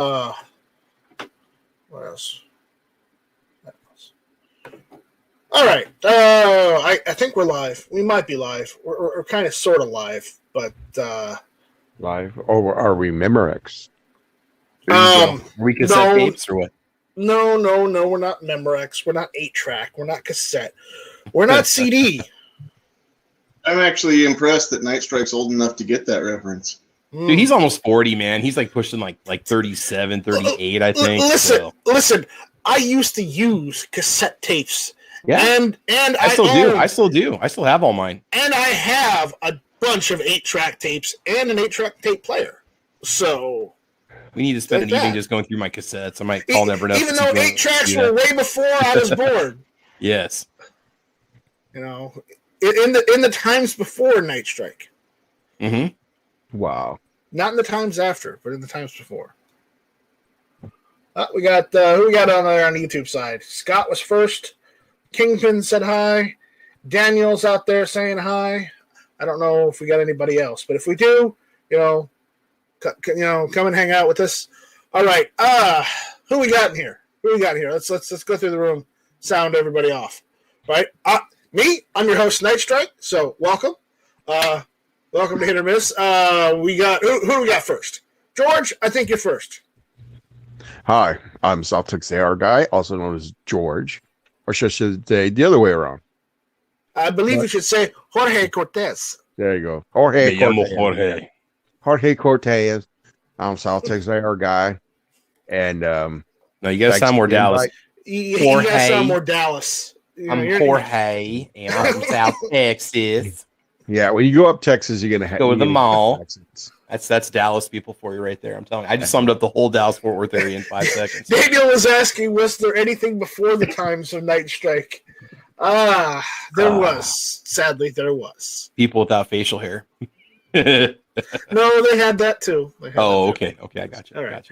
what else? All right. I think we're live. We might be live. We're kind of sort of live, but live. Or are we Memorex? We cassette tapes or what? No. We're not Memorex. We're not 8-track. We're not cassette. We're not CD. I'm actually impressed that Night Strike's old enough to get that reference. Dude, he's almost 40, man. He's like pushing like 37, 38, I think. Listen. I used to use cassette tapes. Yeah. And I still do. I still have all mine. And I have a bunch of 8-track tapes and an 8-track tape player. So we need to spend an evening just going through my cassettes. I might call Never Enough. Even though 8-tracks were way before I was born. Yes. You know, in the times before Night Strike. Mm-hmm. Wow. Not in the times after, but in the times before. We got who we got on there on the YouTube side? Scott was first. Kingpin said hi. Daniel's out there saying hi. I don't know if we got anybody else, but if we do, come and hang out with us. All right. Who we got in here? Let's go through the room. Sound everybody off. Right. Me. I'm your host, Night Strike. So welcome. Welcome to Hit or Miss. We got who do we got first? George, I think you're first. Hi, I'm South Texas AR guy, also known as George. Or should I say the other way around? I believe you should say Jorge Cortez. There you go. Jorge Cortez. I'm South Texas AR guy. And no, you gotta sound more Dallas. You gotta sound more Dallas. I'm Jorge, and I'm from South Texas. Yeah, when you go up Texas, you're gonna go to the mall. That's Dallas people for you right there. I'm telling you. I just summed up the whole Dallas-Fort Worth area in 5 seconds. Daniel was asking, was there anything before the times of Night Strike? There was. Sadly, there was. People without facial hair. No, they had that too. Okay. I got you. All right.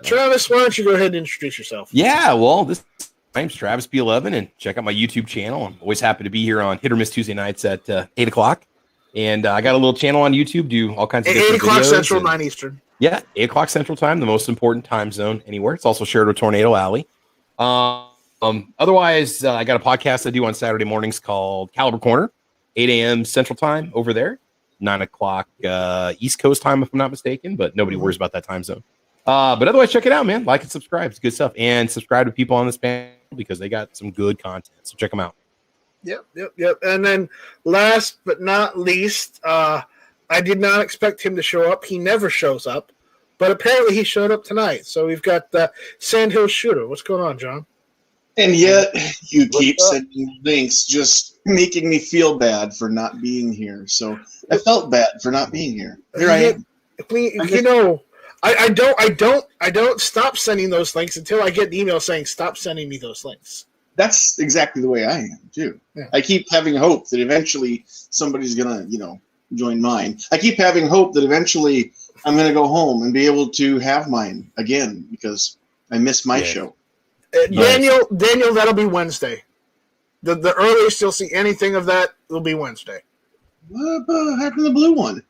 Travis, why don't you go ahead and introduce yourself? Yeah, well, my name's Travis B11, and check out my YouTube channel. I'm always happy to be here on Hit or Miss Tuesday nights at 8 o'clock. And I got a little channel on YouTube, do all kinds of 8 o'clock videos Central, 9 Eastern. Yeah, 8 o'clock Central Time, the most important time zone anywhere. It's also shared with Tornado Alley. Otherwise, I got a podcast I do on Saturday mornings called Caliber Corner, 8 a.m. Central Time over there, 9 o'clock East Coast time, if I'm not mistaken, but nobody worries about that time zone. But otherwise, check it out, man. Like and subscribe. It's good stuff. And subscribe to people on this panel because they got some good content. So check them out. Yep. And then last but not least, I did not expect him to show up. He never shows up, but apparently he showed up tonight. So we've got Sandhill Shooter. What's going on, John? And yet you keep sending links, just making me feel bad for not being here. So I felt bad for not being here. Here I am. I don't stop sending those links until I get an email saying stop sending me those links. That's exactly the way I am too. Yeah. I keep having hope that eventually somebody's gonna, join mine. I keep having hope that eventually I'm gonna go home and be able to have mine again because I miss my show. Daniel, that'll be Wednesday. The earliest you'll see anything of that will be Wednesday. What happened to the blue one?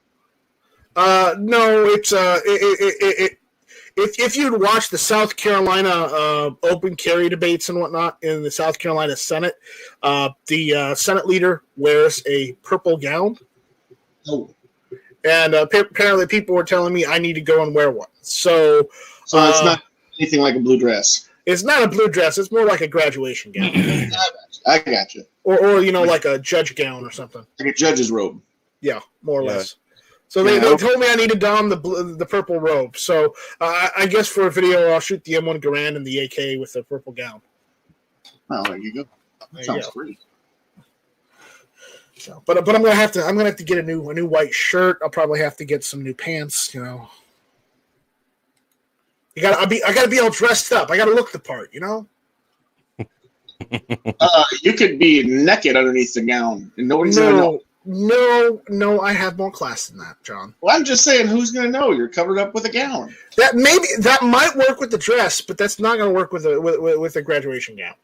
No, it's If you'd watched the South Carolina open carry debates and whatnot in the South Carolina Senate, the Senate leader wears a purple gown. Oh. And apparently people were telling me I need to go and wear one. So it's not anything like a blue dress. It's not a blue dress. It's more like a graduation gown. I got you. Or like a judge gown or something. Like a judge's robe. Yeah, more or less. So they told me I need to don the purple robe. So I guess for a video, I'll shoot the M1 Garand and the AK with the purple gown. Oh, there you go. Sounds great. So, but I'm gonna have to get a new white shirt. I'll probably have to get some new pants. I gotta be all dressed up. I gotta look the part. You could be naked underneath the gown, and nobody's gonna know. No, I have more class than that, John. Well, I'm just saying, who's going to know? You're covered up with a gown. That might work with the dress, but that's not going to work with a graduation gown.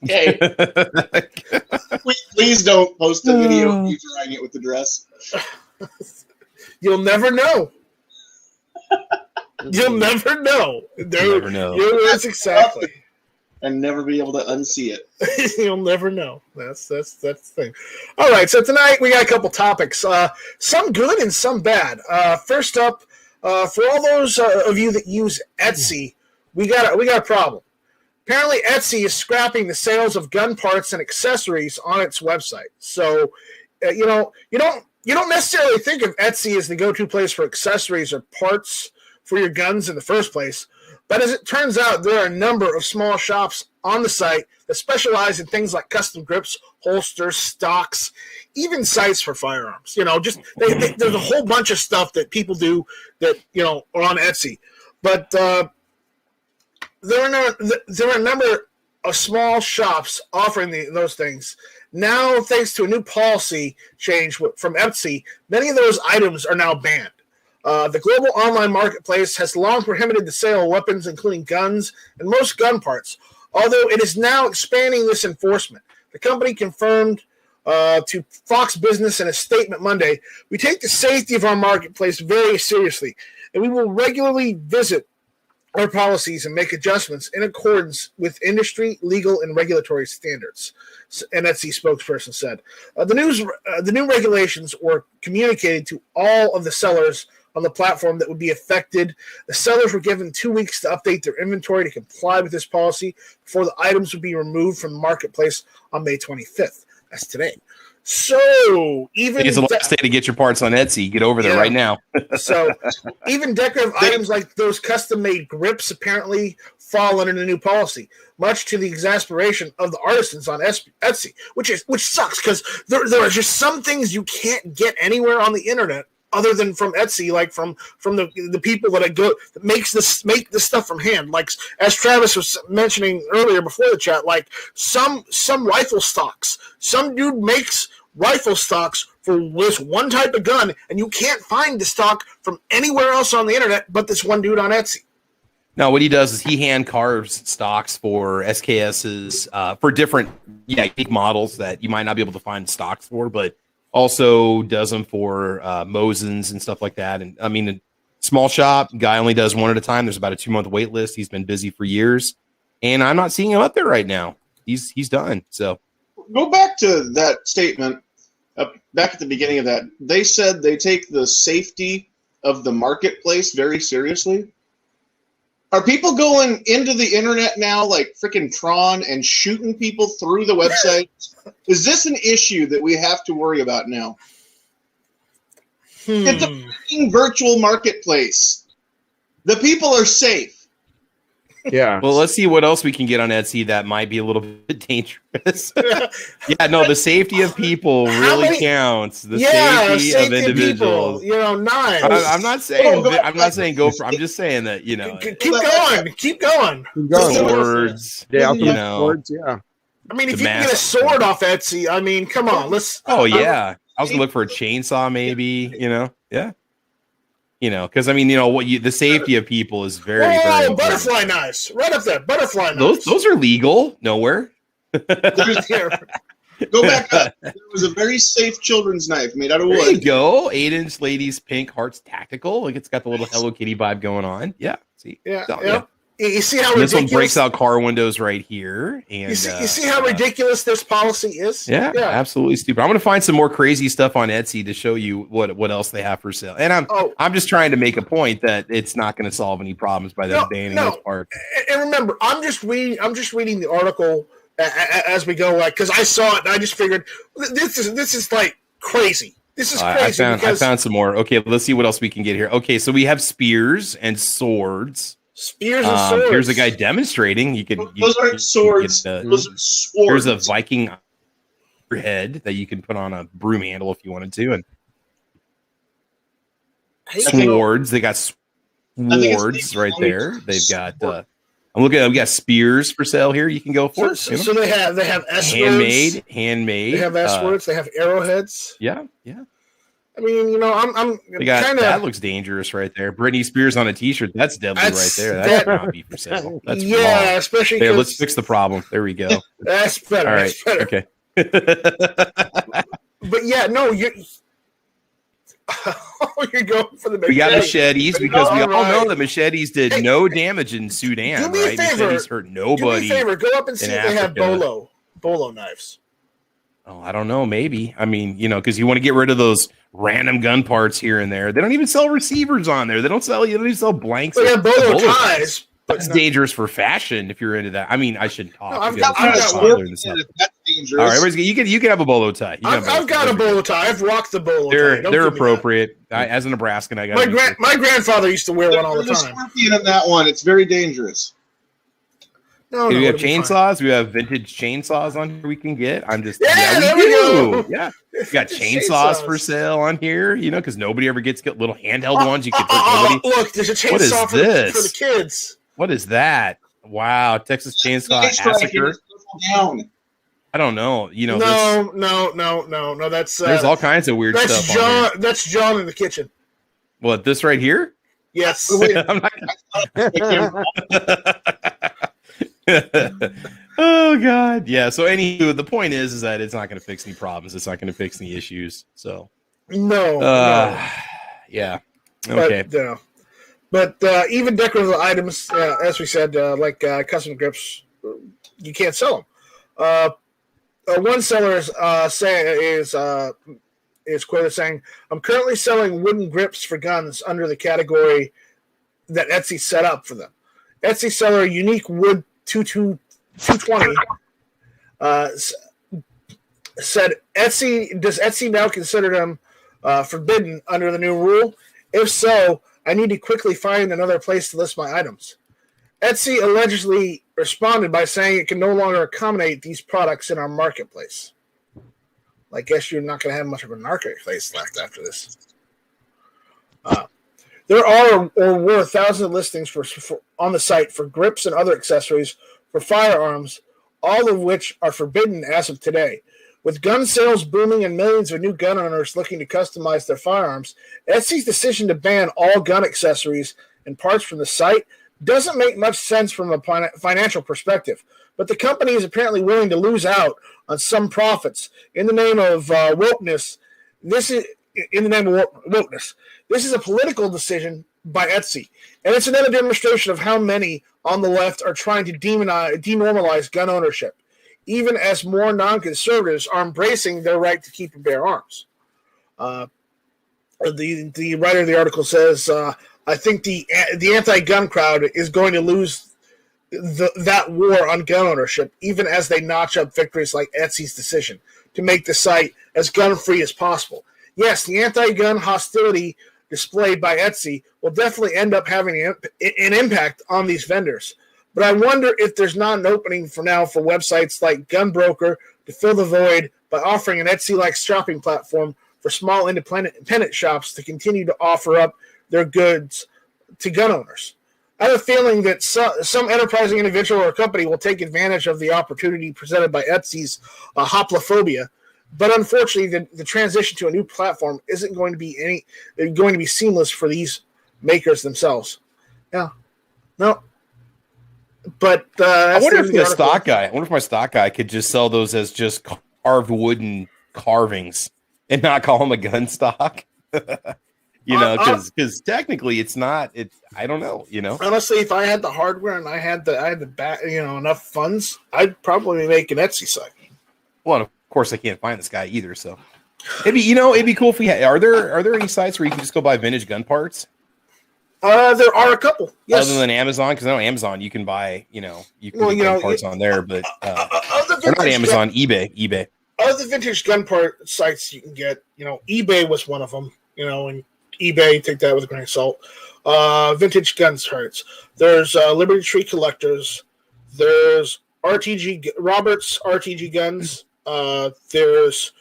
Okay. Please don't post a video of you trying it with the dress. You'll never know. You'll never know. You'll never know. That's exactly. And never be able to unsee it. You'll never know. That's the thing. All right, so tonight we got a couple topics. Some good and some bad. First up, for all those of you that use Etsy, we got a problem. Apparently, Etsy is scrapping the sales of gun parts and accessories on its website. So, you don't necessarily think of Etsy as the go-to place for accessories or parts for your guns in the first place. But as it turns out, there are a number of small shops on the site that specialize in things like custom grips, holsters, stocks, even sights for firearms. There's a whole bunch of stuff that people do that, are on Etsy. But there are a number of small shops offering those things. Now, thanks to a new policy change from Etsy, many of those items are now banned. The global online marketplace has long prohibited the sale of weapons, including guns and most gun parts, although it is now expanding this enforcement. The company confirmed to Fox Business in a statement Monday, "We take the safety of our marketplace very seriously, and we will regularly visit our policies and make adjustments in accordance with industry, legal, and regulatory standards," an Etsy spokesperson said. The new regulations were communicated to all of the sellers on the platform that would be affected. The sellers were given 2 weeks to update their inventory to comply with this policy before the items would be removed from the marketplace on May 25th. That's today. So even it's the last day to get your parts on Etsy. Get over there right now. So even decorative items like those custom-made grips apparently fall under the new policy, much to the exasperation of the artisans on Etsy, which sucks because there are just some things you can't get anywhere on the internet other than from Etsy, like from the people that make this stuff from hand. Like as Travis was mentioning earlier before the chat, like some rifle stocks. Some dude makes rifle stocks for this one type of gun, and you can't find the stock from anywhere else on the internet but this one dude on Etsy. No, what he does is he hand carves stocks for SKSs for different unique models that you might not be able to find stocks for, but also does them for Mosins and stuff like that. And I mean, a small shop guy only does one at a time. There's about a 2-month wait list. He's been busy for years, and I'm not seeing him up there right now. He's done. So go back to that statement. Back at the beginning of that, they said they take the safety of the marketplace very seriously. Are people going into the internet now like freaking Tron and shooting people through the website? Is this an issue that we have to worry about now? It's a freaking virtual marketplace. The people are safe. Yeah. Well, let's see what else we can get on Etsy that might be a little bit dangerous. Yeah, no, the safety of people really counts. The safety of individuals. People, nice. I'm not saying go for. I'm just saying that keep going. Swords. Swords. Yeah. I mean, if you can get a sword off Etsy, I mean, come on, let's. Oh yeah, I was gonna look for a chainsaw, maybe. Yeah. Because I mean, the safety of people is very, very important. Butterfly knives, right up there. Butterfly knives. Those are legal nowhere. Go back up. There was a very safe children's knife made out of wood. There you go. 8-inch ladies pink hearts tactical. Like it's got the little Hello Kitty vibe going on. Yeah. See. Yeah. You see how ridiculous this one breaks out car windows right here, and you see how ridiculous this policy is. Yeah, absolutely stupid. I'm going to find some more crazy stuff on Etsy to show you what else they have for sale. And I'm just trying to make a point that it's not going to solve any problems by them banning this part. And remember, I'm just reading the article as we go, like because I saw it and I just figured this is like crazy. This is crazy. I found some more. Okay, let's see what else we can get here. Okay, so we have spears and swords. Spears and swords. Here's a guy demonstrating. Those aren't swords. Those are swords. Here's a Viking head that you can put on a broom handle if you wanted to. And swords. They got swords right there. They've got. I'm looking. We got spears for sale here. You can go for. So they have S words. Handmade. They have S words. They have arrowheads. Yeah. I mean, I'm that looks dangerous right there. Britney Spears on a T-shirt. That's deadly right there. That should not be for sale. That's wrong. Especially there. Let's fix the problem. There we go. That's better. All right. That's better. Okay. But yeah, no, You're going for the machete. We got machetes because we all right. know that machetes did no damage in Sudan, do me right? a favor. Machetes hurt nobody. Do me a favor. Go up and see if they have bolo knives. Oh, I don't know. Maybe. I mean, because you want to get rid of those random gun parts here and there. They don't even sell receivers on there. They don't even sell blanks. They have bolo ties. That's dangerous for fashion if you're into that. I mean, I shouldn't talk. No, I've got one. That's dangerous. All right, you can have a bolo tie. I've got a bolo tie. I've rocked the bolo tie. They're appropriate. As a Nebraskan, I got my grandfather used to wear one all the time. Scorpion in that one. It's very dangerous. No, we have chainsaws. We have vintage chainsaws on here we can get. I'm just there we go. Yeah, we got chainsaws for sale on here. Because nobody ever gets little handheld ones. You can put nobody. Look, there's a chainsaw for the kids. What is that? Wow, Texas Chainsaw Massacre. I don't know. No. That's there's all kinds of weird stuff. John. That's John in the kitchen. What, this right here? Yes. Oh God, yeah. So anywho, the point is that it's not going to fix any problems. It's not going to fix any issues. So no. Yeah. Okay. But even decorative items, as we said, like custom grips, you can't sell them. One seller is quoted saying, "I'm currently selling wooden grips for guns under the category that Etsy set up for them." Etsy seller Unique Wood 220 said, "Does Etsy now consider them forbidden under the new rule? If so, I need to quickly find another place to list my items." Etsy allegedly responded by saying it can no longer accommodate these products in our marketplace. I guess you're not going to have much of a marketplace left after this. There are or were thousands of listings for on the site for grips and other accessories for firearms, all of which are forbidden as of today. With gun sales booming and millions of new gun owners looking to customize their firearms, Etsy's decision to ban all gun accessories and parts from the site doesn't make much sense from a financial perspective, but the company is apparently willing to lose out on some profits in the name of wokeness. This is a political decision by Etsy, and it's another demonstration of how many on the left are trying to denormalize gun ownership, even as more non-conservatives are embracing their right to keep and bear arms. The writer of the article says, "I think the anti-gun crowd is going to lose that war on gun ownership, even as they notch up victories like Etsy's decision to make the site as gun-free as possible. Yes, the anti-gun hostility displayed by Etsy will definitely end up having an impact on these vendors. But I wonder if there's not an opening for now for websites like Gunbroker to fill the void by offering an Etsy-like shopping platform for small independent shops to continue to offer up their goods to gun owners. I have a feeling that some enterprising individual or company will take advantage of the opportunity presented by Etsy's hoplophobia, but unfortunately, the transition to a new platform isn't going to be seamless for these makers themselves." Yeah, no. But I wonder if my stock guy could just sell those as just carved wooden carvings and not call them a gun stock. Because technically it's not. I don't know. Honestly, if I had the hardware and I had the back, enough funds, I'd probably make an Etsy site. Well, of course, I can't find this guy either. So it'd be cool if we had. Are there any sites where you can just go buy vintage gun parts? There are a couple. Yes. Other than Amazon, because I know Amazon you can buy. You can get parts on there, but not Amazon, eBay. Other vintage gun part sites you can get. eBay was one of them. And eBay, take that with a grain of salt. Vintage guns parts. There's Liberty Tree Collectors. There's Roberts RTG Guns. There's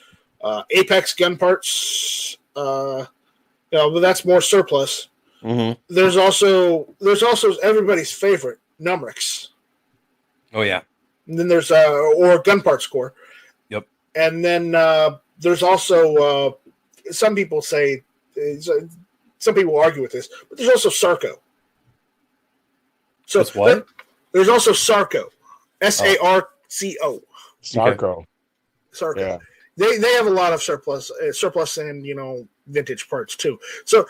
Apex Gun Parts. But that's more surplus. Mm-hmm. There's also everybody's favorite, Numrix. Oh yeah. And then there's or Gun Parts Core. Yep. And then there's also some people say. Some people argue with this, but there's also Sarco. So that's what? There's also Sarco, Sarco. Sarco. Sarco. they have a lot of surplus and vintage parts too. So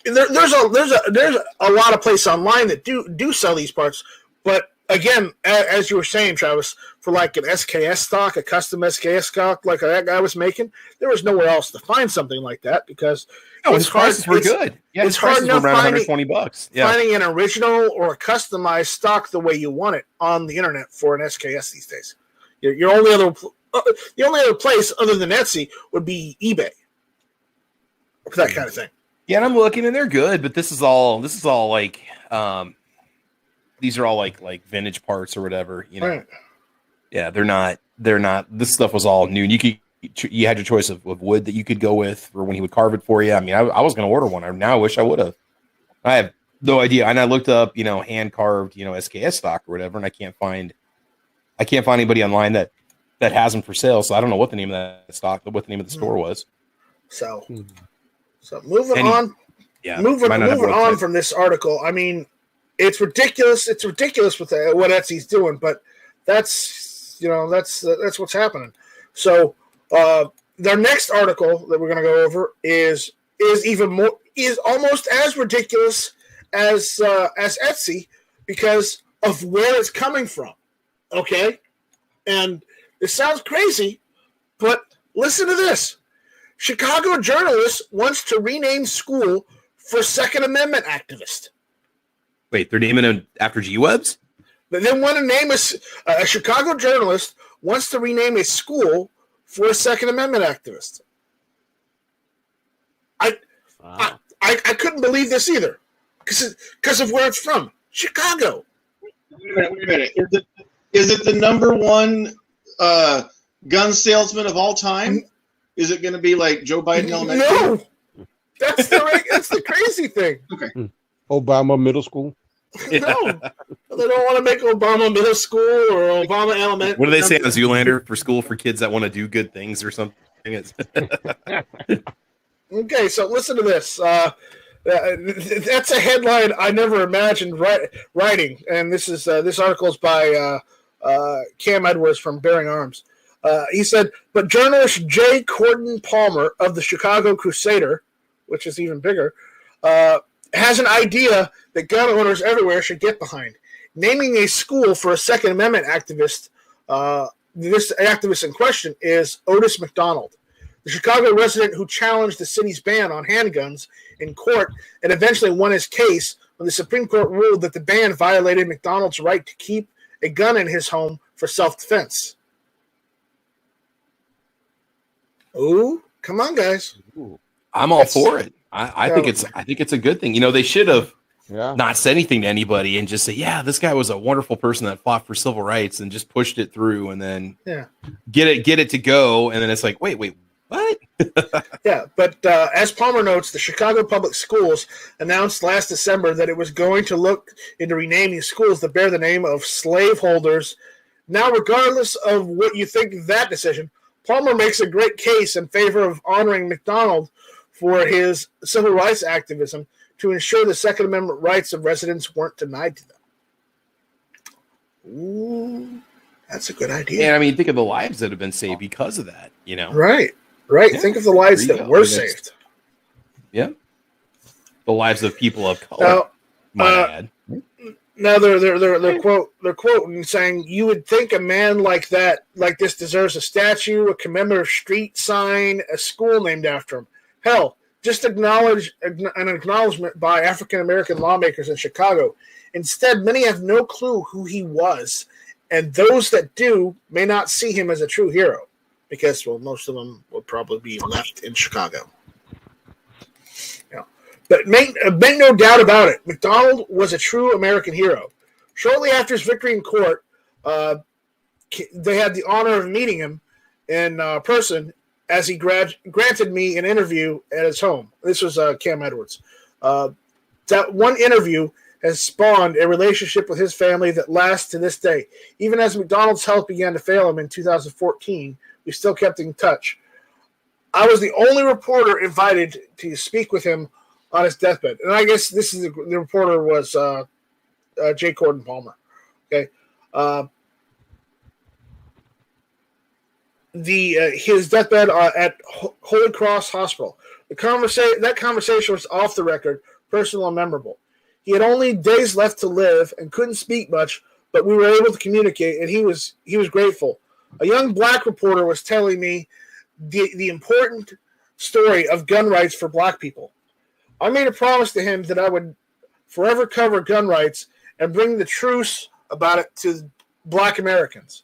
there's a lot of places online that do sell these parts, but again, as you were saying, Travis, for like an SKS stock, a custom SKS stock like that guy was making, there was nowhere else to find something like that because his prices were good. Yeah, it's hard enough around $120. Yeah. Finding an original or a customized stock the way you want it on the internet for an SKS these days. The only other place other than Etsy would be eBay for that kind of thing. Yeah, and I'm looking, and they're good, but this is all like these are all like vintage parts or whatever, Right. Yeah, they're not. This stuff was all new, and you had your choice of wood that you could go with for when he would carve it for you. I mean, I was going to order one. I wish I would have. I have no idea. And I looked up, hand carved, SKS stock or whatever, and I can't find anybody online that has them for sale. So I don't know what the name of that stock, what the name of the store was. So moving on. Yeah, moving on from this article. I mean, it's ridiculous. It's ridiculous with what Etsy's doing, but that's what's happening. So their next article that we're going to go over is almost as ridiculous as Etsy because of where it's coming from. Okay, and it sounds crazy, but listen to this: Chicago journalist wants to rename school for Second Amendment activist. Wait, they're naming him after G-Webs? They want to name a Chicago journalist wants to rename a school for a Second Amendment activist. I couldn't believe this either because of where it's from, Chicago. Wait a minute. Is it the number one gun salesman of all time? Is it going to be like Joe Biden Elementary? No, that's the crazy thing. Okay. Obama Middle School. No, they don't want to make Obama Middle School or Obama Elementary. What do they say on Zoolander for school for kids that want to do good things or something? Okay, so listen to this. That's a headline I never imagined writing, and this article is by Cam Edwards from Bearing Arms. He said, but journalist J. Corden Palmer of the Chicago Crusader, which is even bigger, has an idea that gun owners everywhere should get behind. Naming a school for a Second Amendment activist, this activist in question is Otis McDonald, the Chicago resident who challenged the city's ban on handguns in court and eventually won his case when the Supreme Court ruled that the ban violated McDonald's right to keep a gun in his home for self-defense. Ooh, come on, guys. I'm all for it. I think it's a good thing. They should have not said anything to anybody and just say, yeah, this guy was a wonderful person that fought for civil rights and just pushed it through and then get it to go. And then it's like, wait, what? Yeah, but as Palmer notes, the Chicago Public Schools announced last December that it was going to look into renaming schools that bear the name of slaveholders. Now, regardless of what you think of that decision, Palmer makes a great case in favor of honoring McDonald for his civil rights activism to ensure the Second Amendment rights of residents weren't denied to them. Ooh, that's a good idea. And I mean, think of the lives that have been saved because of that, Right. Yeah. Think of the lives that were saved. Yeah. The lives of people of color. Now, now they're quoting saying, you would think a man like this deserves a statue, a commemorative street sign, a school named after him. Hell, just an acknowledgement by African-American lawmakers in Chicago. Instead, many have no clue who he was, and those that do may not see him as a true hero because, well, most of them will probably be left in Chicago. But make no doubt about it, McDonald was a true American hero. Shortly after his victory in court, they had the honor of meeting him in person as he granted me an interview at his home. This was Cam Edwards. That one interview has spawned a relationship with his family that lasts to this day. Even as McDonald's health began to fail him in 2014, we still kept in touch. I was the only reporter invited to speak with him on his deathbed. And I guess this is the reporter was J. Corden Palmer. Okay. his deathbed at Holy Cross Hospital. That conversation was off the record, personal and memorable. He had only days left to live and couldn't speak much, but we were able to communicate, and he was grateful. A young black reporter was telling me the important story of gun rights for black people. I made a promise to him that I would forever cover gun rights and bring the truth about it to black Americans.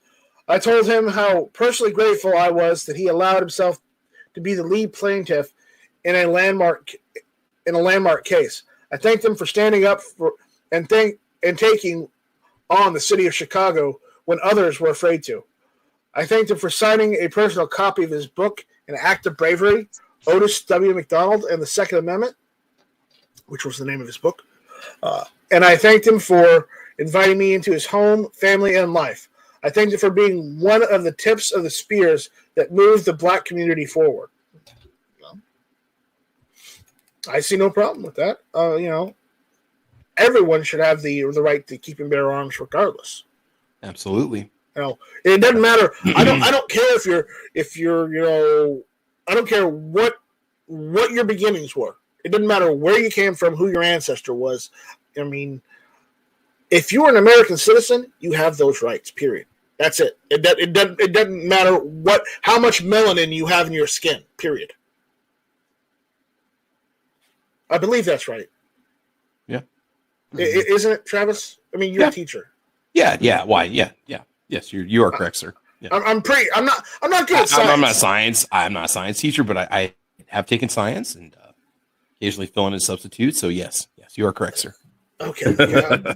I told him how personally grateful I was that he allowed himself to be the lead plaintiff in a landmark case. I thanked him for standing up and taking on the city of Chicago when others were afraid to. I thanked him for signing a personal copy of his book, An Act of Bravery, Otis W. McDonald and the Second Amendment, which was the name of his book. And I thanked him for inviting me into his home, family, and life. I thanked him for being one of the tips of the spears that moved the black community forward. I see no problem with that. Everyone should have the right to keep and bear arms, regardless. Absolutely. It doesn't matter. I don't care if you're I don't care what your beginnings were. It doesn't matter where you came from, who your ancestor was. I mean, if you're an American citizen, you have those rights. Period. That's it. It doesn't matter how much melanin you have in your skin. Period. I believe that's right. Yeah. Isn't it, Travis? I mean, you're a teacher. Yeah. Why? Yeah. Yes, you are correct, sir. Yeah. I'm not good at science. I'm not a science teacher, but I have taken science and occasionally fill in as substitute. So yes, you are correct, sir. Okay. Yeah.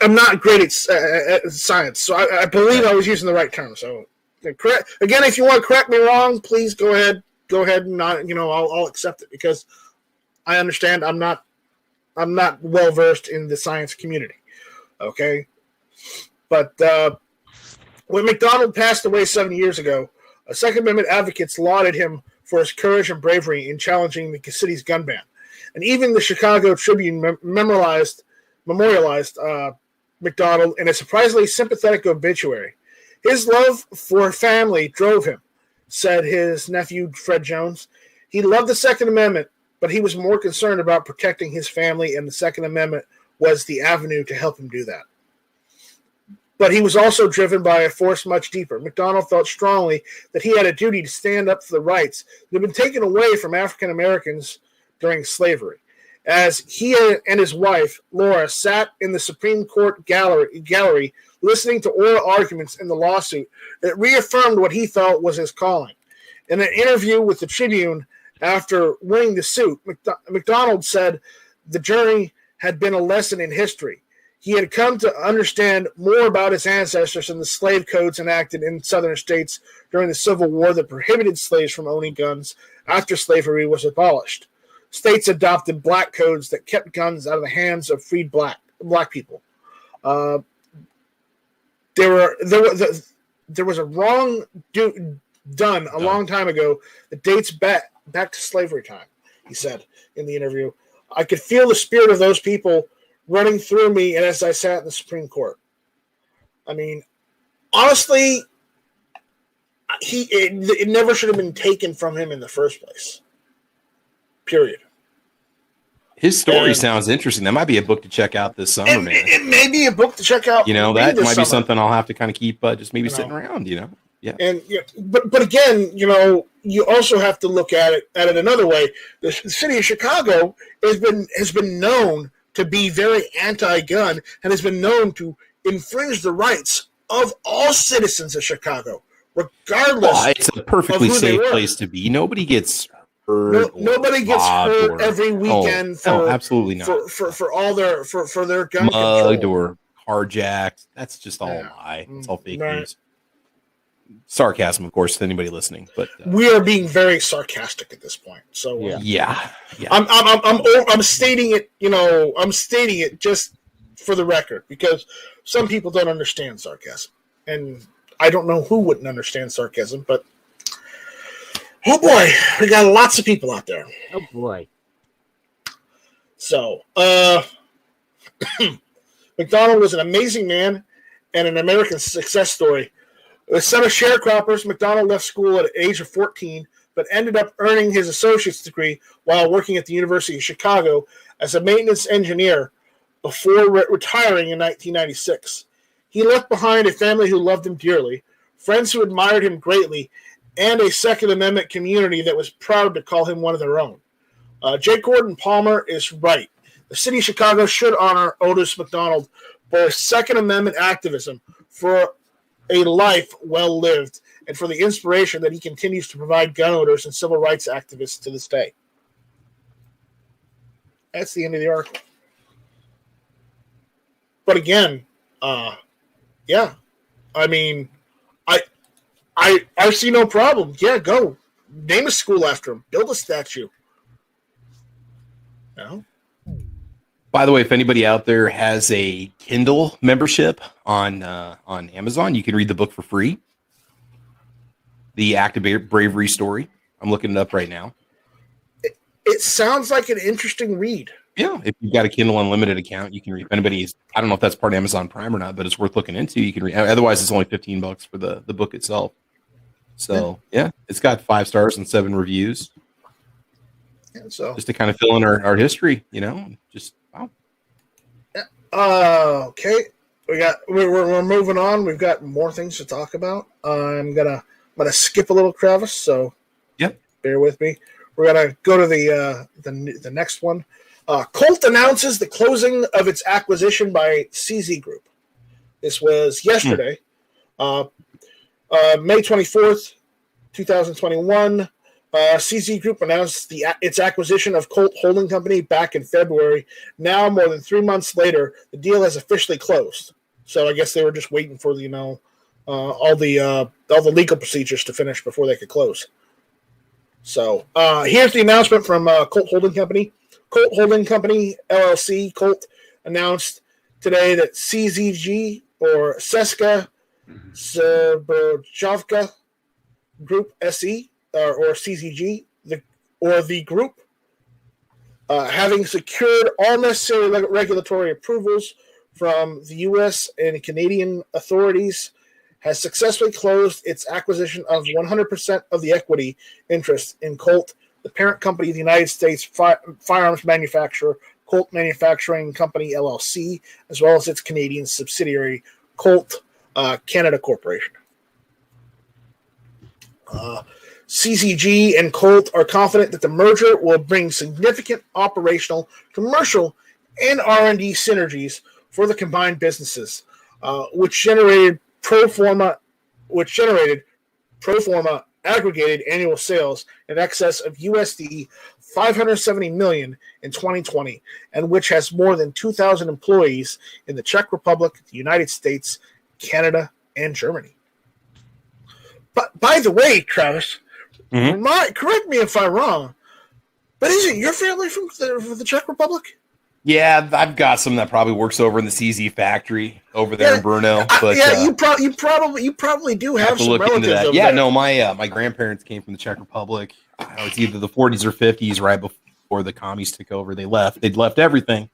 I'm not great at science, so I believe I was using the right term. So correct again. If you want to correct me wrong, please go ahead. Go ahead and I'll accept it because I understand I'm not well versed in the science community. Okay, but when McDonald passed away 7 years ago, Second Amendment advocates lauded him for his courage and bravery in challenging the city's gun ban, and even the Chicago Tribune memorialized McDonald in a surprisingly sympathetic obituary. His love for family drove him, said his nephew Fred Jones. He loved the Second Amendment, but he was more concerned about protecting his family, and the Second Amendment was the avenue to help him do that. But he was also driven by a force much deeper. McDonald felt strongly that he had a duty to stand up for the rights that had been taken away from African Americans during slavery. As he and his wife, Laura, sat in the Supreme Court gallery listening to oral arguments in the lawsuit, it reaffirmed what he felt was his calling. In an interview with the Tribune after winning the suit, McDonald said the journey had been a lesson in history. He had come to understand more about his ancestors and the slave codes enacted in southern states during the Civil War that prohibited slaves from owning guns after slavery was abolished. States adopted black codes that kept guns out of the hands of freed black people. There was a wrong done a long time ago that dates back to slavery time, he said in the interview. I could feel the spirit of those people running through me and as I sat in the Supreme Court. I mean, honestly, it never should have been taken from him in the first place. Period. His story sounds interesting. That might be a book to check out this summer, man. It may be a book to check out. That might be something I'll have to kind of keep just maybe sitting around, Yeah. And but again, you also have to look at it another way. The city of Chicago has been known to be very anti-gun and has been known to infringe the rights of all citizens of Chicago, regardless. It's a perfectly safe place to be. Nobody gets hurt. Nobody gets hurt every weekend. Absolutely not. For all their gun mugged control or carjacked. That's just all a lie. It's all fake news. Sarcasm, of course, to anybody listening, but we are being very sarcastic at this point. So yeah. I'm stating it. I'm stating it just for the record because some people don't understand sarcasm, and I don't know who wouldn't understand sarcasm, but oh boy, we got lots of people out there. Oh boy. So, McDonald was an amazing man and an American success story. The son of sharecroppers, McDonald left school at the age of 14, but ended up earning his associate's degree while working at the University of Chicago as a maintenance engineer before retiring in 1996. He left behind a family who loved him dearly, friends who admired him greatly, and a Second Amendment community that was proud to call him one of their own. J. Gordon Palmer is right. The city of Chicago should honor Otis McDonald for his Second Amendment activism, for a life well lived, and for the inspiration that he continues to provide gun owners and civil rights activists to this day. That's the end of the article. But again, yeah, I mean, I see no problem. Yeah, go name a school after him. Build a statue. No. By the way, if anybody out there has a Kindle membership on Amazon, you can read the book for free. The Act of Bravery story. I'm looking it up right now. It sounds like an interesting read. Yeah, if you've got a Kindle Unlimited account, you can read. If anybody's, I don't know if that's part of Amazon Prime or not, but it's worth looking into. You can read. Otherwise, it's only $15 for the book itself. So yeah, it's got 5 stars and 7 reviews. Yeah, so just to kind of fill in our history, just wow. Yeah. Okay, we're moving on. We've got more things to talk about. I'm gonna skip a little, Travis. So yep, bear with me. We're gonna go to the next one. Colt announces the closing of its acquisition by CZ Group. This was yesterday, May 24th, 2021. CZ Group announced its acquisition of Colt Holding Company back in February. Now, more than 3 months later, the deal has officially closed. So I guess they were just waiting for all the legal procedures to finish before they could close. So here's the announcement from Colt Holding Company. Colt Holding Company, LLC, Colt, announced today that CZG, or Seska Zbrojovka Group SE, or CZG, the group, having secured all necessary regulatory approvals from the U.S. and Canadian authorities, has successfully closed its acquisition of 100% of the equity interest in Colt, the parent company of the United States firearms manufacturer, Colt Manufacturing Company, LLC, as well as its Canadian subsidiary, Colt Canada Corporation. CZG and Colt are confident that the merger will bring significant operational, commercial, and R&D synergies for the combined businesses, which generated pro forma aggregated annual sales in excess of USD $570 million in 2020, and which has more than 2,000 employees in the Czech Republic, the United States, Canada, and Germany. But by the way, Travis, correct me if I'm wrong, but isn't your family from the Czech Republic? Yeah, I've got some that probably works over in the CZ factory over there in Brno. But you probably do have some relatives over there. there. No, my grandparents came from the Czech Republic. It's either the 40s or 50s, right before the commies took over. They'd left everything.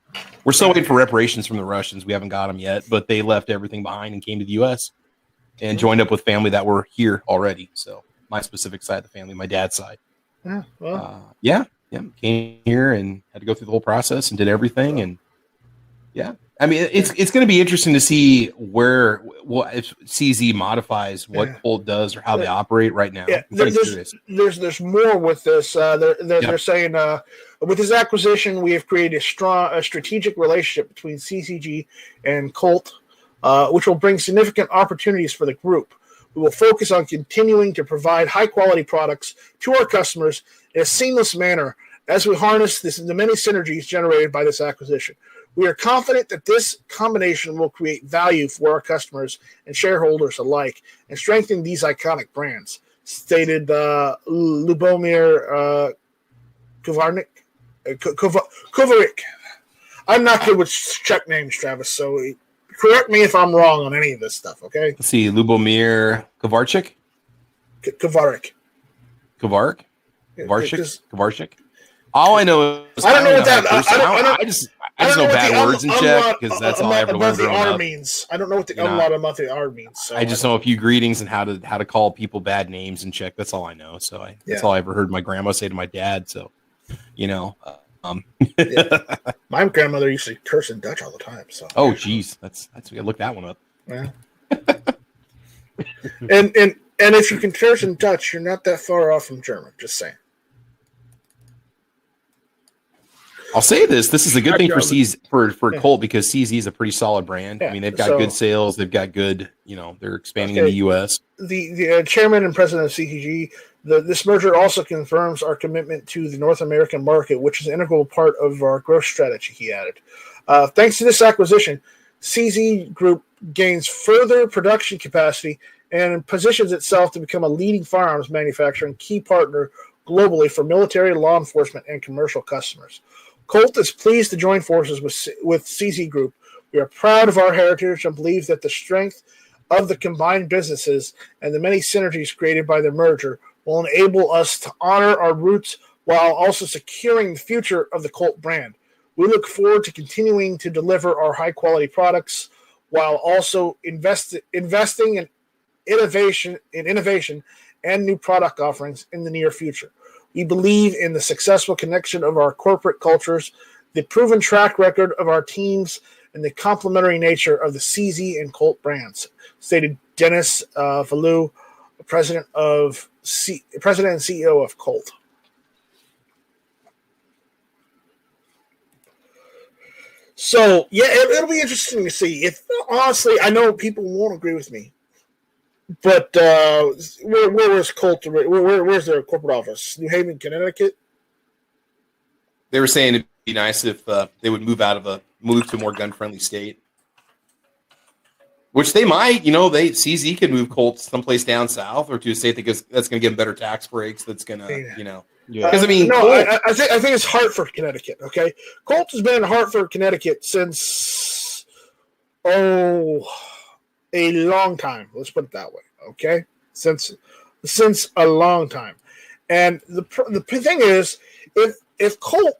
We're still waiting for reparations from the Russians. We haven't got them yet, but they left everything behind and came to the U.S. and joined up with family that were here already. So my specific side of the family, my dad's side. Yeah, well. Came here and had to go through the whole process and did everything. And I mean, it's going to be interesting to see if CZ modifies what Colt does or how they operate right now. Yeah, there's more with this. They're saying with this acquisition, we have created a strategic relationship between CCG and Colt, which will bring significant opportunities for the group. We will focus on continuing to provide high-quality products to our customers in a seamless manner as we harness the many synergies generated by this acquisition. We are confident that this combination will create value for our customers and shareholders alike and strengthen these iconic brands, stated Lubomir Kovarik. I'm not good with Czech names, Travis, so correct me if I'm wrong on any of this stuff, okay? Let's see, Lubomir Kovarczyk? Kovarik. Kovarczyk? All I know is I don't know what that. I just know what bad the words in Czech because that's all I ever learned growing up. means. I don't know what the umlaut of monthly R means. So I just know a few greetings and how to call people bad names in Czech. That's all I know. So that's all I ever heard my grandma say to my dad. So, yeah. My grandmother used to curse in Dutch all the time. So geez, that's we gotta look that one up. Yeah. and if you can curse in Dutch, you're not that far off from German. Just saying. I'll say this is a good thing for Colt because CZ is a pretty solid brand. I mean, they've got good sales. They've got good, they're expanding in the U.S. The chairman and president of CTG, this merger also confirms our commitment to the North American market, which is an integral part of our growth strategy, he added. Thanks to this acquisition, CZ Group gains further production capacity and positions itself to become a leading firearms manufacturer and key partner globally for military, law enforcement, and commercial customers. Colt is pleased to join forces with CZ Group. We are proud of our heritage and believe that the strength of the combined businesses and the many synergies created by the merger will enable us to honor our roots while also securing the future of the Colt brand. We look forward to continuing to deliver our high-quality products while also investing in innovation and new product offerings in the near future. We believe in the successful connection of our corporate cultures, the proven track record of our teams, and the complementary nature of the CZ and Colt brands, stated Dennis Valou, president and CEO of Colt. So, it'll be interesting to see. If honestly, I know people won't agree with me. But where was Colt? Where's their corporate office? New Haven, Connecticut. They were saying it'd be nice if they would move to a more gun-friendly state, which they might. CZ could move Colt someplace down south or to a state that's going to give them better tax breaks. That's going to, because I think it's Hartford, Connecticut. Okay, Colt has been in Hartford, Connecticut since a long time. Let's put it that way. Okay, since a long time, and the thing is, if Colt,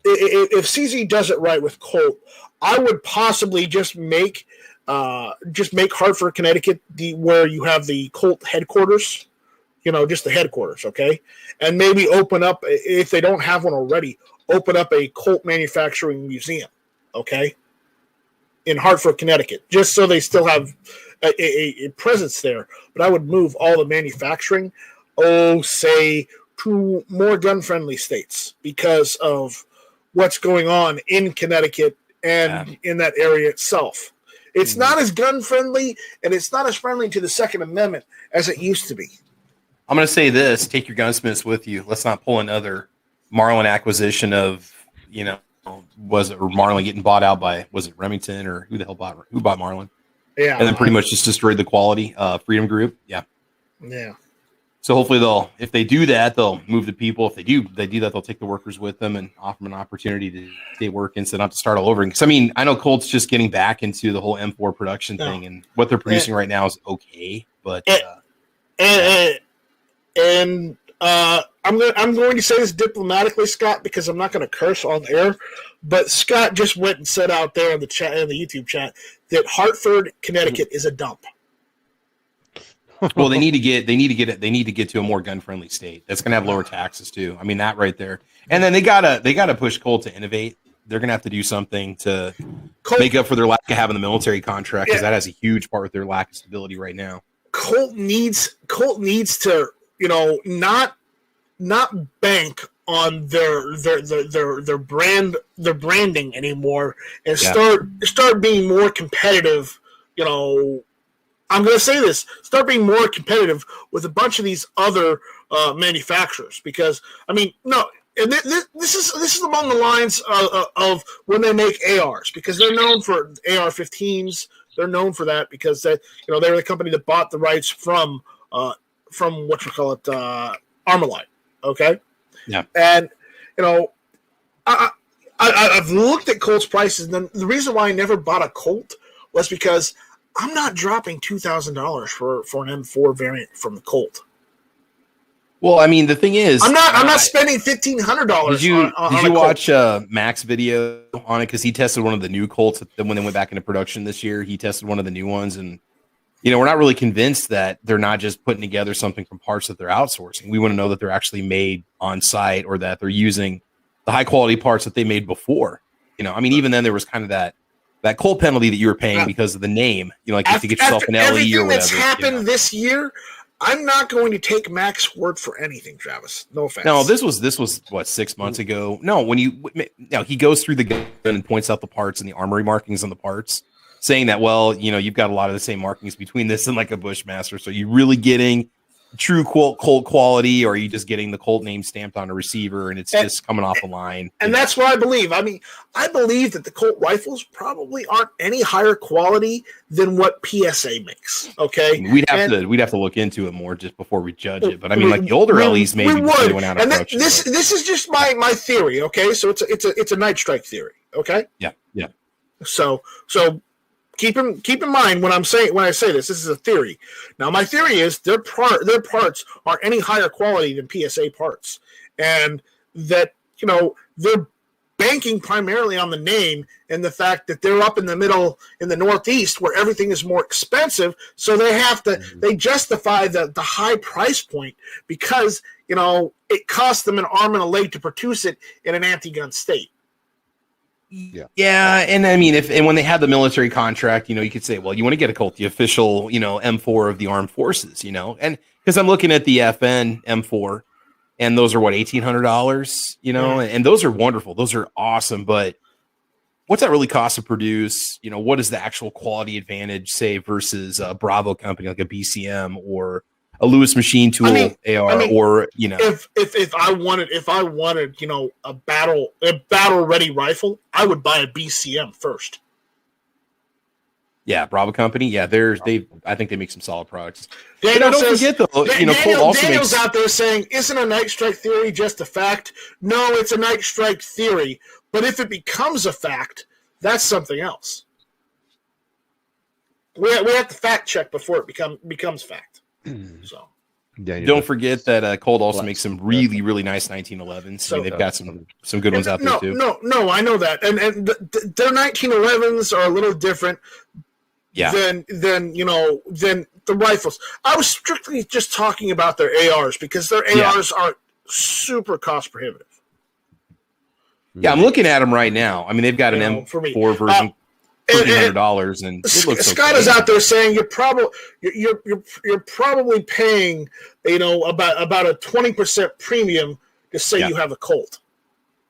if CZ does it right with Colt, I would possibly just make Hartford, Connecticut, where you have the Colt headquarters. Just the headquarters. Okay, and maybe open up, if they don't have one already, open up a Colt manufacturing museum. Okay. In Hartford, Connecticut, just so they still have a presence there. But I would move all the manufacturing, say, to more gun-friendly states because of what's going on in Connecticut and in that area itself. It's not as gun-friendly, and it's not as friendly to the Second Amendment as it used to be. I'm going to say this. Take your gunsmiths with you. Let's not pull another Marlin acquisition of, was it Marlin getting bought out by, was it Remington or who bought Marlin? Yeah. And then pretty much just destroyed the quality Freedom Group. Yeah. Yeah. So hopefully if they do that, they'll move the people. If they do that, they'll take the workers with them and offer them an opportunity to stay working so not to start all over. Because I know Colt's just getting back into the whole M4 production thing, and what they're producing right now is okay, but I'm going to say this diplomatically, Scott, because I'm not going to curse on air. But Scott just went and said out there in the chat, in the YouTube chat, that Hartford, Connecticut is a dump. Well, they need to get to a more gun-friendly state. That's going to have lower taxes too. I mean, that right there. And then they gotta push Colt to innovate. They're going to have to do something to make up for their lack of having the military contract, because that has a huge part with their lack of stability right now. Colt needs to, not bank on their branding anymore, and start being more competitive. I'm going to say this: start being more competitive with a bunch of these other manufacturers, because and this is along the lines of when they make ARs, because they're known for AR-15s. They're known for that because they were the company that bought the rights from Armalite. Okay. Yeah. And I've looked at Colt's prices, and the reason why I never bought a Colt was because I'm not dropping $2,000 for an M4 variant from the Colt. Well, I mean, the thing is, I'm not spending $1,500. Did you watch Mac's video on it? Because he tested one of the new Colts when they went back into production this year. He tested one of the new ones, and we're not really convinced that they're not just putting together something from parts that they're outsourcing. We want to know that they're actually made on site, or that they're using the high quality parts that they made before. I mean, even then there was kind of that Colt penalty that you were paying because of the name. Like if you get yourself an LE or whatever. That's happened this year. I'm not going to take Mac's word for anything, Travis. No offense. No, this was what, 6 months ago. No, he goes through the gun and points out the parts and the armory markings on the parts, saying that, well, you've got a lot of the same markings between this and like a Bushmaster. So you're really getting true Colt quality, or are you just getting the Colt name stamped on a receiver and it's just coming off a line? And that's what I believe. I mean, I believe that the Colt rifles probably aren't any higher quality than what PSA makes. Okay, I mean, we'd have to look into it more just before we judge it. But I mean, like the older LEs maybe they went out of production. This is just my theory. Okay, so it's a Night Strike theory. Okay. Yeah. So keep in mind when I say this is a theory. Now, my theory is their parts are any higher quality than PSA parts, and that they're banking primarily on the name and the fact that they're up in the middle in the Northeast where everything is more expensive, so they justify the high price point because it costs them an arm and a leg to produce it in an anti-gun state. Yeah, and I mean, when they had the military contract, you could say, well, you want to get a Colt, the official, M4 of the armed forces, and because I'm looking at the FN M4, and those are what, $1,800, and those are wonderful, those are awesome, but what's that really cost to produce? What is the actual quality advantage, say, versus a Bravo company like a BCM or a Lewis Machine Tool AR, or if I wanted a battle ready rifle, I would buy a BCM first. Yeah, Bravo Company. Yeah, I think they make some solid products. Don't forget though, Colt also Daniel's out there saying, "Isn't a Night Strike theory just a fact?" No, it's a Night Strike theory, but if it becomes a fact, that's something else. We have to fact check before it becomes fact. So, don't forget that Colt also makes some really, really nice 1911s. So they've got some good ones out there too. No, I know that, and their 1911s are a little different. Yeah. Than the rifles. I was strictly just talking about their ARs because their ARs are super cost prohibitive. Yeah, I'm looking at them right now. I mean, they've got an M4 version. $1,500 and it looks Scott is out there saying you're probably paying about a 20% premium to say you have a Colt.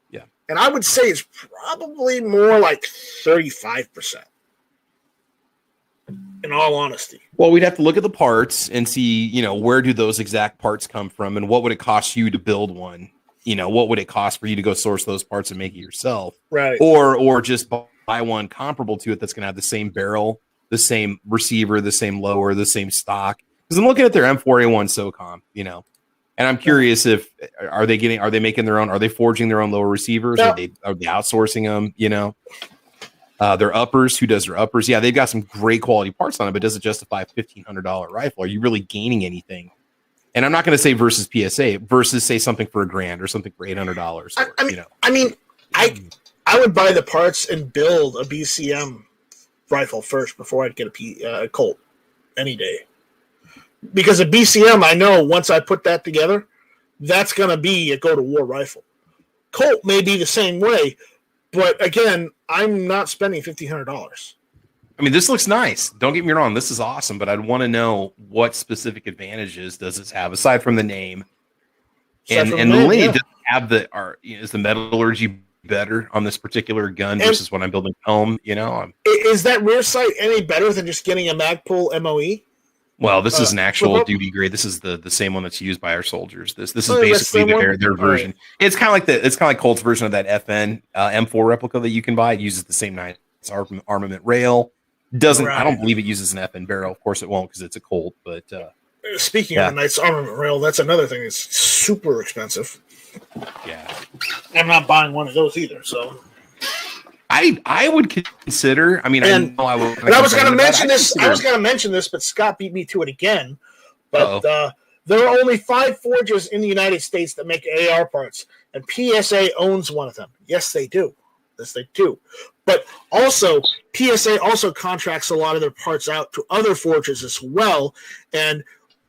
Yeah, and I would say it's probably more like 35%. In all honesty, well, we'd have to look at the parts and see where do those exact parts come from, and what would it cost you to build one? What would it cost for you to go source those parts and make it yourself, right? Or just buy one comparable to it that's going to have the same barrel, the same receiver, the same lower, the same stock. Because I'm looking at their M4A1 SOCOM, and I'm curious are they making their own? Are they forging their own lower receivers? Are they outsourcing them? Their uppers, who does their uppers? Yeah, they've got some great quality parts on it, but does it justify a $1,500 rifle? Are you really gaining anything? And I'm not going to say versus PSA, versus say something for $1,000 or something for $800. I would buy the parts and build a BCM rifle first before I'd get a Colt any day. Because a BCM, I know once I put that together, that's going to be a go-to-war rifle. Colt may be the same way, but again, I'm not spending $1,500. I mean, this looks nice. Don't get me wrong. This is awesome, but I'd want to know what specific advantages does this have aside from the name. And the name doesn't have is the metallurgy better on this particular gun versus when I'm building home? Is that rear sight any better than just getting a Magpul MOE? Well, this is an actual duty grade. This is the same one that's used by our soldiers. This is basically their version. Right. It's kind of like Colt's version of that FN M4 replica that you can buy. It uses the same nice armament rail. I don't believe it uses an FN barrel. Of course, it won't because it's a Colt. But speaking of the Knight's armament rail, that's another thing that's super expensive. Yeah, I'm not buying one of those either. So I would consider. I mean, I was going to mention this. I was going to mention this, but Scott beat me to it again. But There are only 5 forges in the United States that make AR parts, and PSA owns one of them. Yes, they do. Yes, they do. But also, PSA also contracts a lot of their parts out to other forges as well. And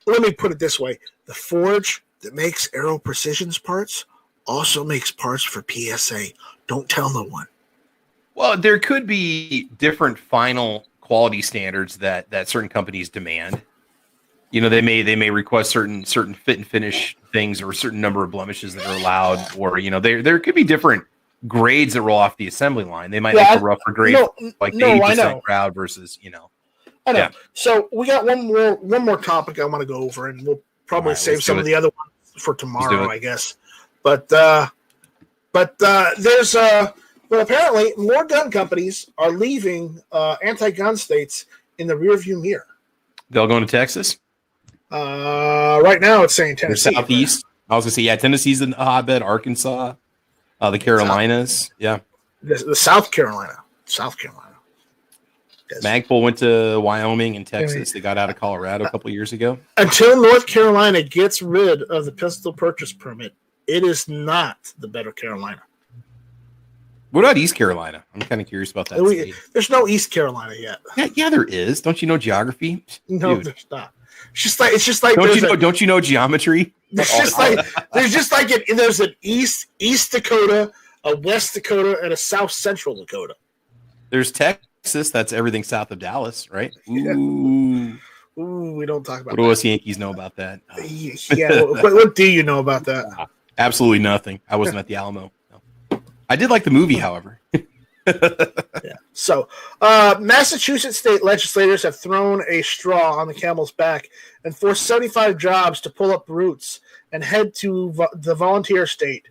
let me put it this way. The forge that makes Aero Precision's parts also makes parts for PSA. Don't tell no one. Well, there could be different final quality standards that certain companies demand. You know, they may request certain fit and finish things or a certain number of blemishes that are allowed, or you know, there could be different grades that roll off the assembly line. They might make a rougher grade, like the 80% crowd versus, you know. I know. Yeah. So we got one more topic I want to go over, and we'll probably save some of the other ones for tomorrow, I guess. But there's well, apparently more gun companies are leaving anti-gun states in the rearview mirror. They'll go to Texas. Right now it's saying Tennessee. Southeast. I was gonna say, Tennessee's in the hotbed. Arkansas, the Carolinas, the South Carolina. Yes. Magpul went to Wyoming and Texas. They got out of Colorado a couple of years ago. Until North Carolina gets rid of the pistol purchase permit, it is not the better Carolina. What about East Carolina? I'm kind of curious about that. There's no East Carolina yet. Yeah, there is. Don't you know geography? No, Dude. There's not. It's just like don't you know geometry? There's an East Dakota, a West Dakota, and a South Central Dakota. There's Texas. That's everything south of Dallas, right? Ooh, we don't talk about that. What do us Yankees know about that? Yeah, what do you know about that? Absolutely nothing. I wasn't at the Alamo. No. I did like the movie, however. Yeah. So, Massachusetts state legislators have thrown a straw on the camel's back and forced 75 jobs to pull up roots and head to the volunteer state,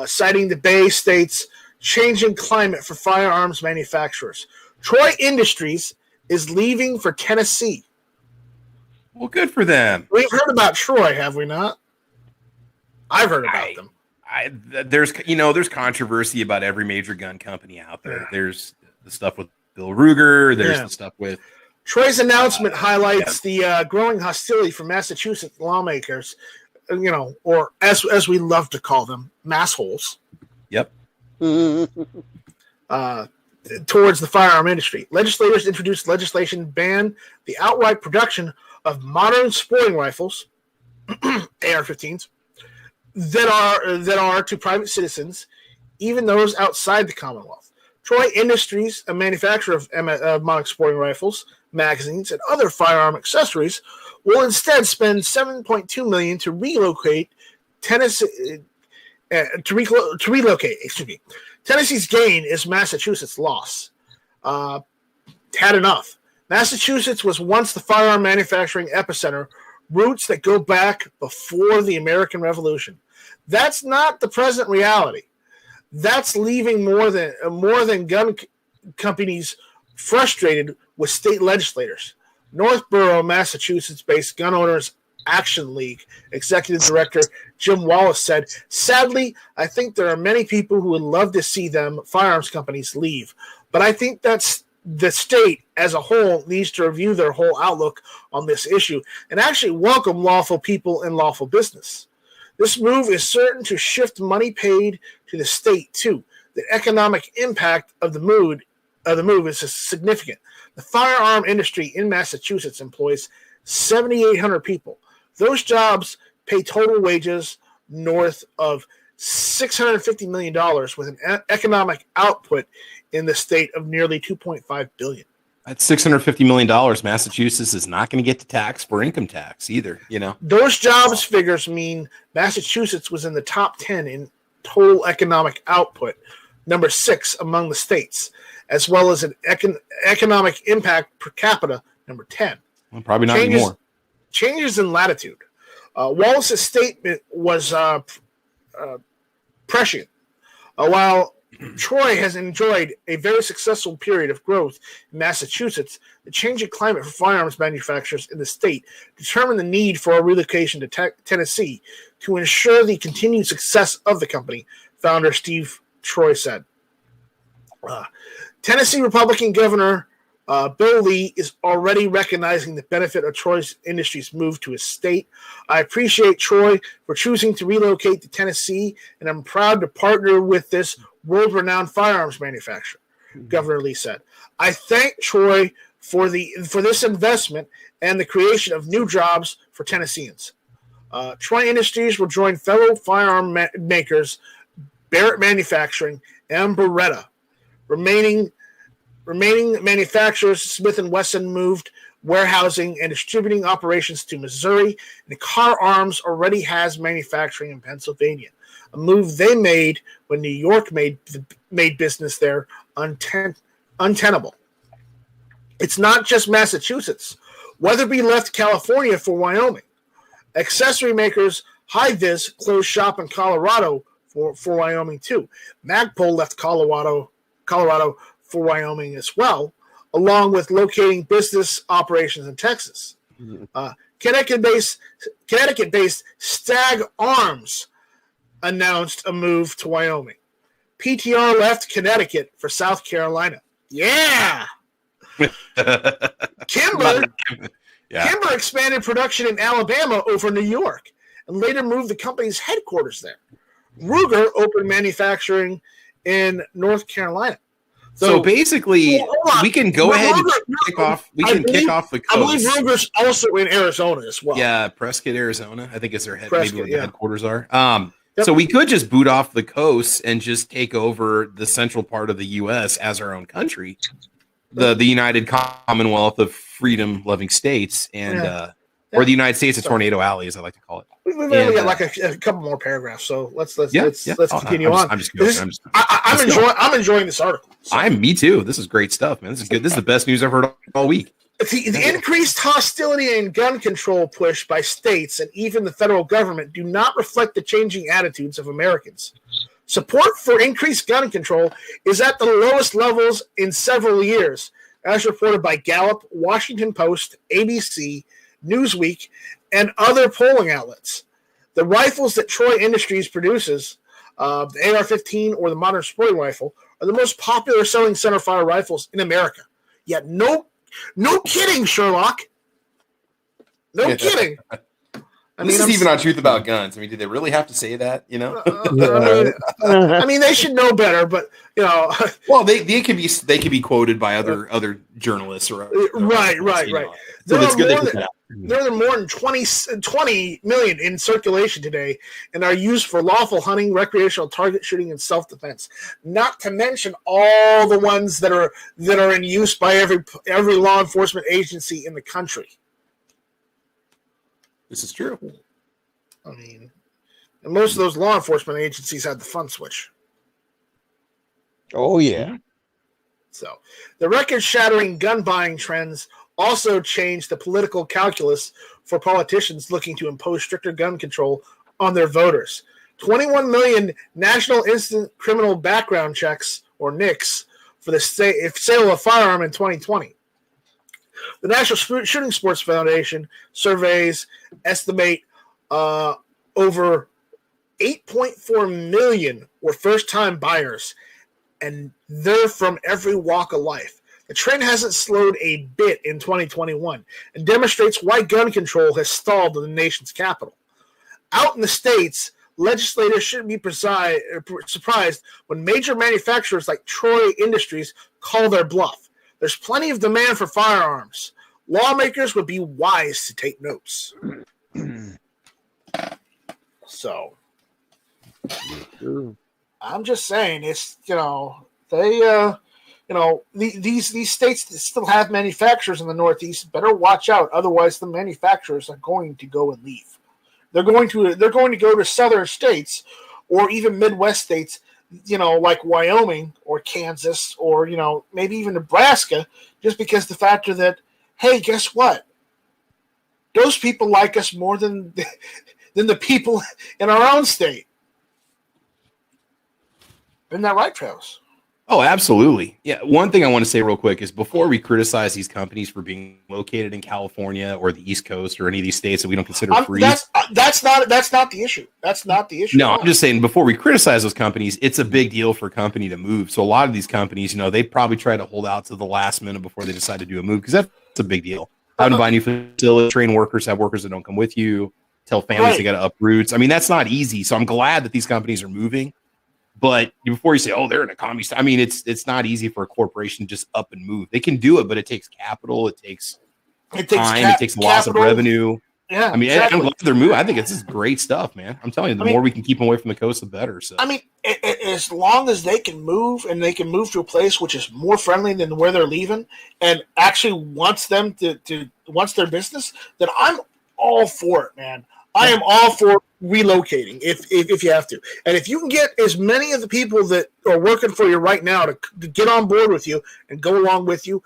citing the Bay State's changing climate for firearms manufacturers. Troy Industries is leaving for Tennessee. Well, good for them. We've heard about Troy, have we not? I've heard about them. There's controversy about every major gun company out there. Yeah. There's the stuff with Bill Ruger. There's the stuff with Troy's announcement highlights the growing hostility from Massachusetts lawmakers, or as we love to call them, massholes. Yep. Towards the firearm industry. Legislators introduced legislation ban the outright production of modern sporting rifles, AR-15s, that are to private citizens, even those outside the Commonwealth. Troy Industries, a manufacturer of modern sporting rifles, magazines, and other firearm accessories, will instead spend $7.2 million to relocate Tennessee. Tennessee's gain is Massachusetts' loss. Had enough. Massachusetts was once the firearm manufacturing epicenter, roots that go back before the American Revolution. That's not the present reality. That's leaving more than gun companies frustrated with state legislators. Northborough, Massachusetts-based Gun Owners Action League executive director Jim Wallace said, "Sadly, I think there are many people who would love to see them firearms companies leave, but I think that's the state as a whole needs to review their whole outlook on this issue and actually welcome lawful people and lawful business. This move is certain to shift money paid to the state too. The economic impact of the move is significant. The firearm industry in Massachusetts employs 7,800 people. Those jobs pay total wages north of $650 million with an economic output in the state of nearly $2.5 billion. That's $650 million. Massachusetts is not going to get the tax for income tax either. Those jobs figures mean Massachusetts was in the top 10 in total economic output, number 6 among the states, as well as an economic impact per capita, number 10. Well, probably not anymore. Changes in latitude. Wallace's statement was prescient. While Troy has enjoyed a very successful period of growth in Massachusetts, the changing climate for firearms manufacturers in the state determined the need for a relocation to Tennessee to ensure the continued success of the company, founder Steve Troy said. Tennessee Republican Governor Bill Lee is already recognizing the benefit of Troy's Industries' move to his state. I appreciate Troy for choosing to relocate to Tennessee, and I'm proud to partner with this world-renowned firearms manufacturer, Governor Lee said. I thank Troy for this investment and the creation of new jobs for Tennesseans. Troy Industries will join fellow firearm makers Barrett Manufacturing and Beretta. Remaining manufacturers, Smith & Wesson moved warehousing and distributing operations to Missouri, and Car Arms already has manufacturing in Pennsylvania, a move they made when New York made business there untenable. It's not just Massachusetts. Weatherby left California for Wyoming. Accessory makers Hi-Vis closed shop in Colorado for Wyoming too. Magpul left Colorado for Wyoming as well, along with locating business operations in Texas. Connecticut-based Stag Arms announced a move to Wyoming. PTR left Connecticut for South Carolina. Yeah! Kimber expanded production in Alabama over New York and later moved the company's headquarters there. Ruger opened manufacturing in North Carolina. So basically, we can go ahead and kick off. We can kick off the coast. I believe Ruger's also in Arizona as well. Yeah, Prescott, Arizona. I think is their maybe where the headquarters are. So we could just boot off the coast and just take over the central part of the U.S. as our own country, the United Commonwealth of freedom-loving states, and or the United States of Tornado Alley, as I like to call it. We've only got like a couple more paragraphs, so let's continue on. I'm enjoying this article. So. Me too. This is great stuff, man. This is good. This is the best news I've heard all week. The increased hostility and gun control push by states and even the federal government do not reflect the changing attitudes of Americans. Support for increased gun control is at the lowest levels in several years, as reported by Gallup, Washington Post, ABC, Newsweek, and other polling outlets. The rifles that Troy Industries produces, the AR-15 or the modern sporting rifle, are the most popular selling centerfire rifles in America. Yet no kidding, Sherlock. No kidding. This is even on Truth About Guns. I mean, did they really have to say that? You know, I mean, they should know better, but you know, well, they could be quoted by other journalists or right. So it's good. There are more than 20 million in circulation today and are used for lawful hunting, recreational target shooting, and self-defense. Not to mention all the ones that are in use by every law enforcement agency in the country. This is true. I mean, and most of those law enforcement agencies had the fun switch. Oh, yeah. So the record-shattering gun buying trends also changed the political calculus for politicians looking to impose stricter gun control on their voters. 21 million National Instant Criminal Background Checks, or NICS, for the sale of a firearm in 2020. The National Shooting Sports Foundation surveys estimate over 8.4 million were first-time buyers, and they're from every walk of life. The trend hasn't slowed a bit in 2021 and demonstrates why gun control has stalled in the nation's capital. Out in the States, legislators shouldn't be surprised when major manufacturers like Troy Industries call their bluff. There's plenty of demand for firearms. Lawmakers would be wise to take notes. So, I'm just saying, it's, these states that still have manufacturers in the Northeast better watch out. Otherwise, the manufacturers are going to go and leave. They're going to go to southern states or even Midwest states, like Wyoming or Kansas or, maybe even Nebraska, just because the factor that, hey, guess what? Those people like us more than the people in our own state. Isn't that right, Travis? Oh, absolutely. Yeah. One thing I want to say real quick is before we criticize these companies for being located in California or the East Coast or any of these states that we don't consider free. That's not the issue. That's not the issue. No, I'm just saying before we criticize those companies, it's a big deal for a company to move. So a lot of these companies, they probably try to hold out to the last minute before they decide to do a move because that's a big deal. Having to buy new facilities, train workers, have workers that don't come with you, tell families they got to uproot. I mean, that's not easy. So I'm glad that these companies are moving. But before you say, "Oh, they're an economy," I mean, it's not easy for a corporation to just up and move. They can do it, but it takes capital, it takes time, it takes loss of revenue. Yeah, I mean, exactly. I'm glad they're moving. I think it's just great stuff, man. I'm telling you, the more we can keep them away from the coast, the better. So, I mean, as long as they can move and they can move to a place which is more friendly than where they're leaving, and actually wants them wants their business, then I'm all for it, man. I am all for relocating if you have to. And if you can get as many of the people that are working for you right now to get on board with you and go along with you,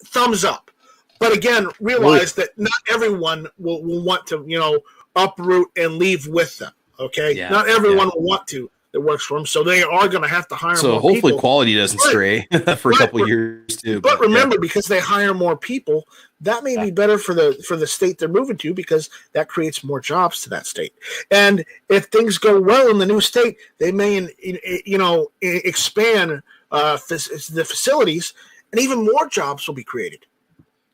thumbs up. But again, realize that not everyone will want to, uproot and leave with them. Okay? Yeah, not everyone will want to that works for them. So they are going to have to hire more people. So hopefully quality doesn't stray for a couple of years too. But remember, because they hire more people, that may be better for the state they're moving to because that creates more jobs to that state. And if things go well in the new state, they may expand the facilities, and even more jobs will be created.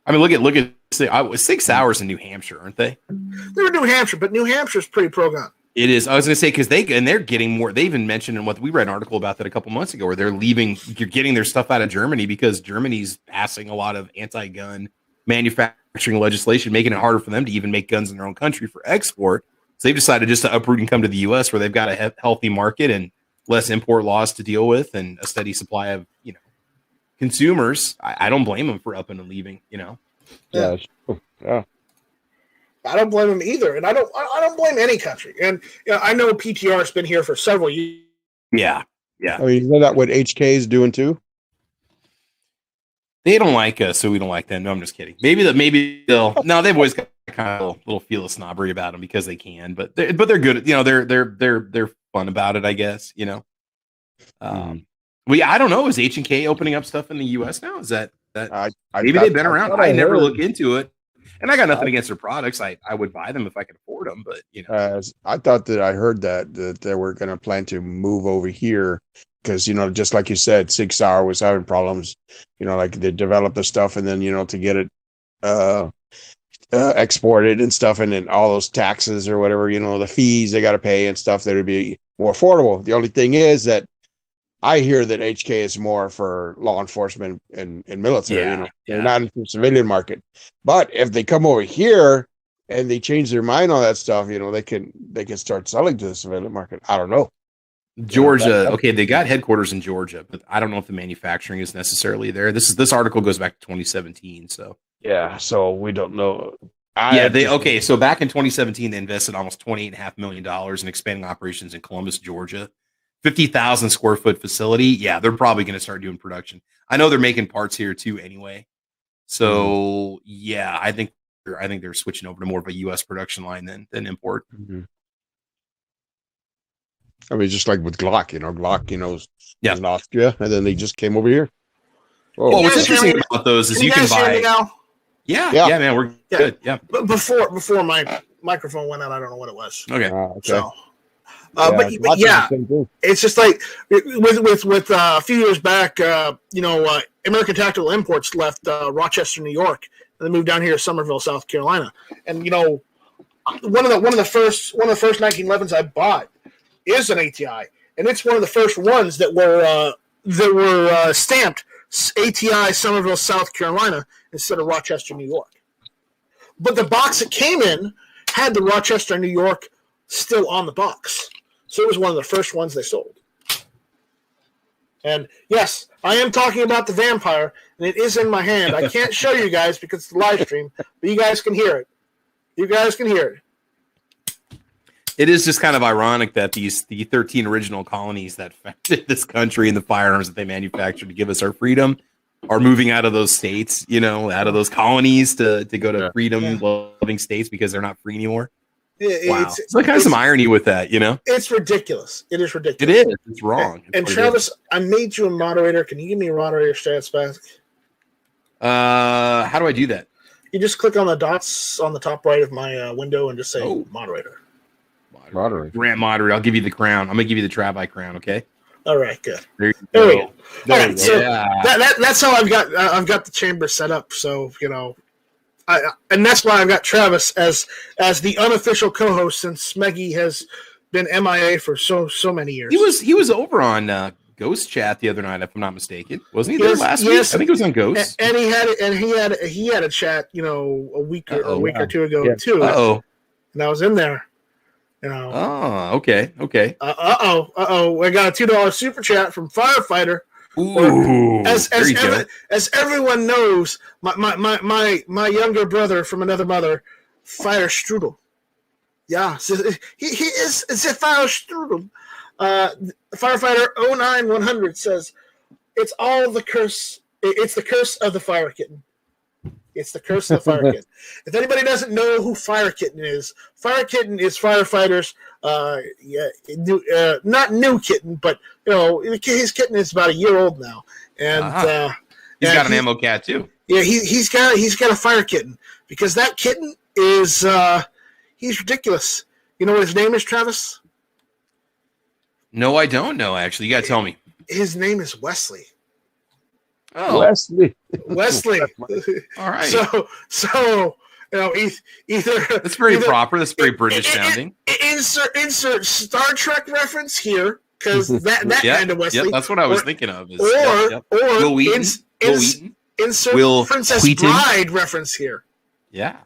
I mean, look at 6 hours in New Hampshire, aren't they? They're in New Hampshire, but New Hampshire's pretty pro-gun. It is. I was going to say because they're getting more. They even mentioned in what we read an article about that a couple months ago, where they're leaving. You're getting their stuff out of Germany because Germany's passing a lot of anti-gun manufacturing legislation, making it harder for them to even make guns in their own country for export. So they've decided just to uproot and come to the U.S., where they've got a healthy market and less import laws to deal with, and a steady supply of consumers. I don't blame them for upping and leaving. Yeah. I don't blame them either, and I don't blame any country. And I know PTR has been here for several years. Yeah. I mean, isn't that what HK is doing too? They don't like us, so we don't like them. No, I'm just kidding. Maybe they'll. No, they've always got kind of a little feel of snobbery about them because they can, but they're good. They're fun about it, I guess. I don't know. Is H&K opening up stuff in the U.S. now? Is that maybe they've been around? I never look into it. And I got nothing against their products. I would buy them if I could afford them, but I thought that I heard that they were going to plan to move over here because just like you said, 6 Hour was having problems. Like they developed the stuff and then to get it exported and stuff, and then all those taxes or whatever the fees they got to pay and stuff that would be more affordable. The only thing is that I hear that HK is more for law enforcement and military. They're not in the civilian market. But if they come over here and they change their mind on that stuff, they can start selling to the civilian market. I don't know. Georgia, okay, they got headquarters in Georgia, but I don't know if the manufacturing is necessarily there. This article goes back to 2017, so so we don't know. So back in 2017, they invested almost $28.5 million in expanding operations in Columbus, Georgia. 50,000 square foot facility. Yeah, they're probably going to start doing production. I know they're making parts here too anyway. So I think they're switching over to more of a U.S. production line than import. Mm-hmm. I mean, just like with Glock, Glock, is in Austria, and then they just came over here. Well, what's interesting about those is you can buy. Yeah, man, we're good. Yeah. But before my microphone went out, I don't know what it was. Okay. So. But it's just like with a few years back, American Tactical Imports left Rochester, New York, and they moved down here to Somerville, South Carolina. And one of the first 1911s I bought is an ATI, and it's one of the first ones that were stamped ATI Somerville, South Carolina instead of Rochester, New York. But the box it came in had the Rochester, New York still on the box. So it was one of the first ones they sold. And yes, I am talking about the vampire, and it is in my hand. I can't show you guys because it's the live stream, but you guys can hear it. It is just kind of ironic that the 13 original colonies that founded this country and the firearms that they manufactured to give us our freedom are moving out of those states, out of those colonies to go to freedom-loving states because they're not free anymore. Wow. It's like kind of some irony with that, you know? It's ridiculous. It is ridiculous. It is. It's wrong. And Travis, I made you a moderator. Can you give me a moderator stats back? How do I do that? You just click on the dots on the top right of my window and just say moderator. Moderator. Grant moderator. I'll give you the crown. I'm gonna give you the Travi crown. Okay. All right. Good. There we go. All right. So yeah. that's how I've got the chamber set up. So and that's why I've got Travis as the unofficial co-host since Smeggy has been MIA for so many years. He was over on Ghost Chat the other night, if I'm not mistaken. Wasn't he there last week? I think it was on Ghost. And he had a chat, a week or two ago too. And I was in there. Oh, okay. I got a $2 super chat from Firefighter. Ooh, as everyone knows, my younger brother from another mother, Fire Strudel. Yeah, he is a Fire Strudel. Firefighter 09100 says it's all the curse. It's the curse of the Fire Kitten. It's the curse of the Fire Kitten. If anybody doesn't know who Fire Kitten is Firefighters. Not new kitten, but his kitten is about a year old now, and he's got an ammo cat too. Yeah, he's got a Fire Kitten because that kitten is he's ridiculous. You know what his name is, Travis? No, I don't know. Actually, you got to tell me. His name is Wesley. Oh, Wesley. All right. So either that's very proper. That's very British sounding. Insert Star Trek reference here because that kind of Wesley. Yep, that's what I was thinking of. Or Will Wheaton. Insert Will Princess Wheaton. Bride reference here. Yeah.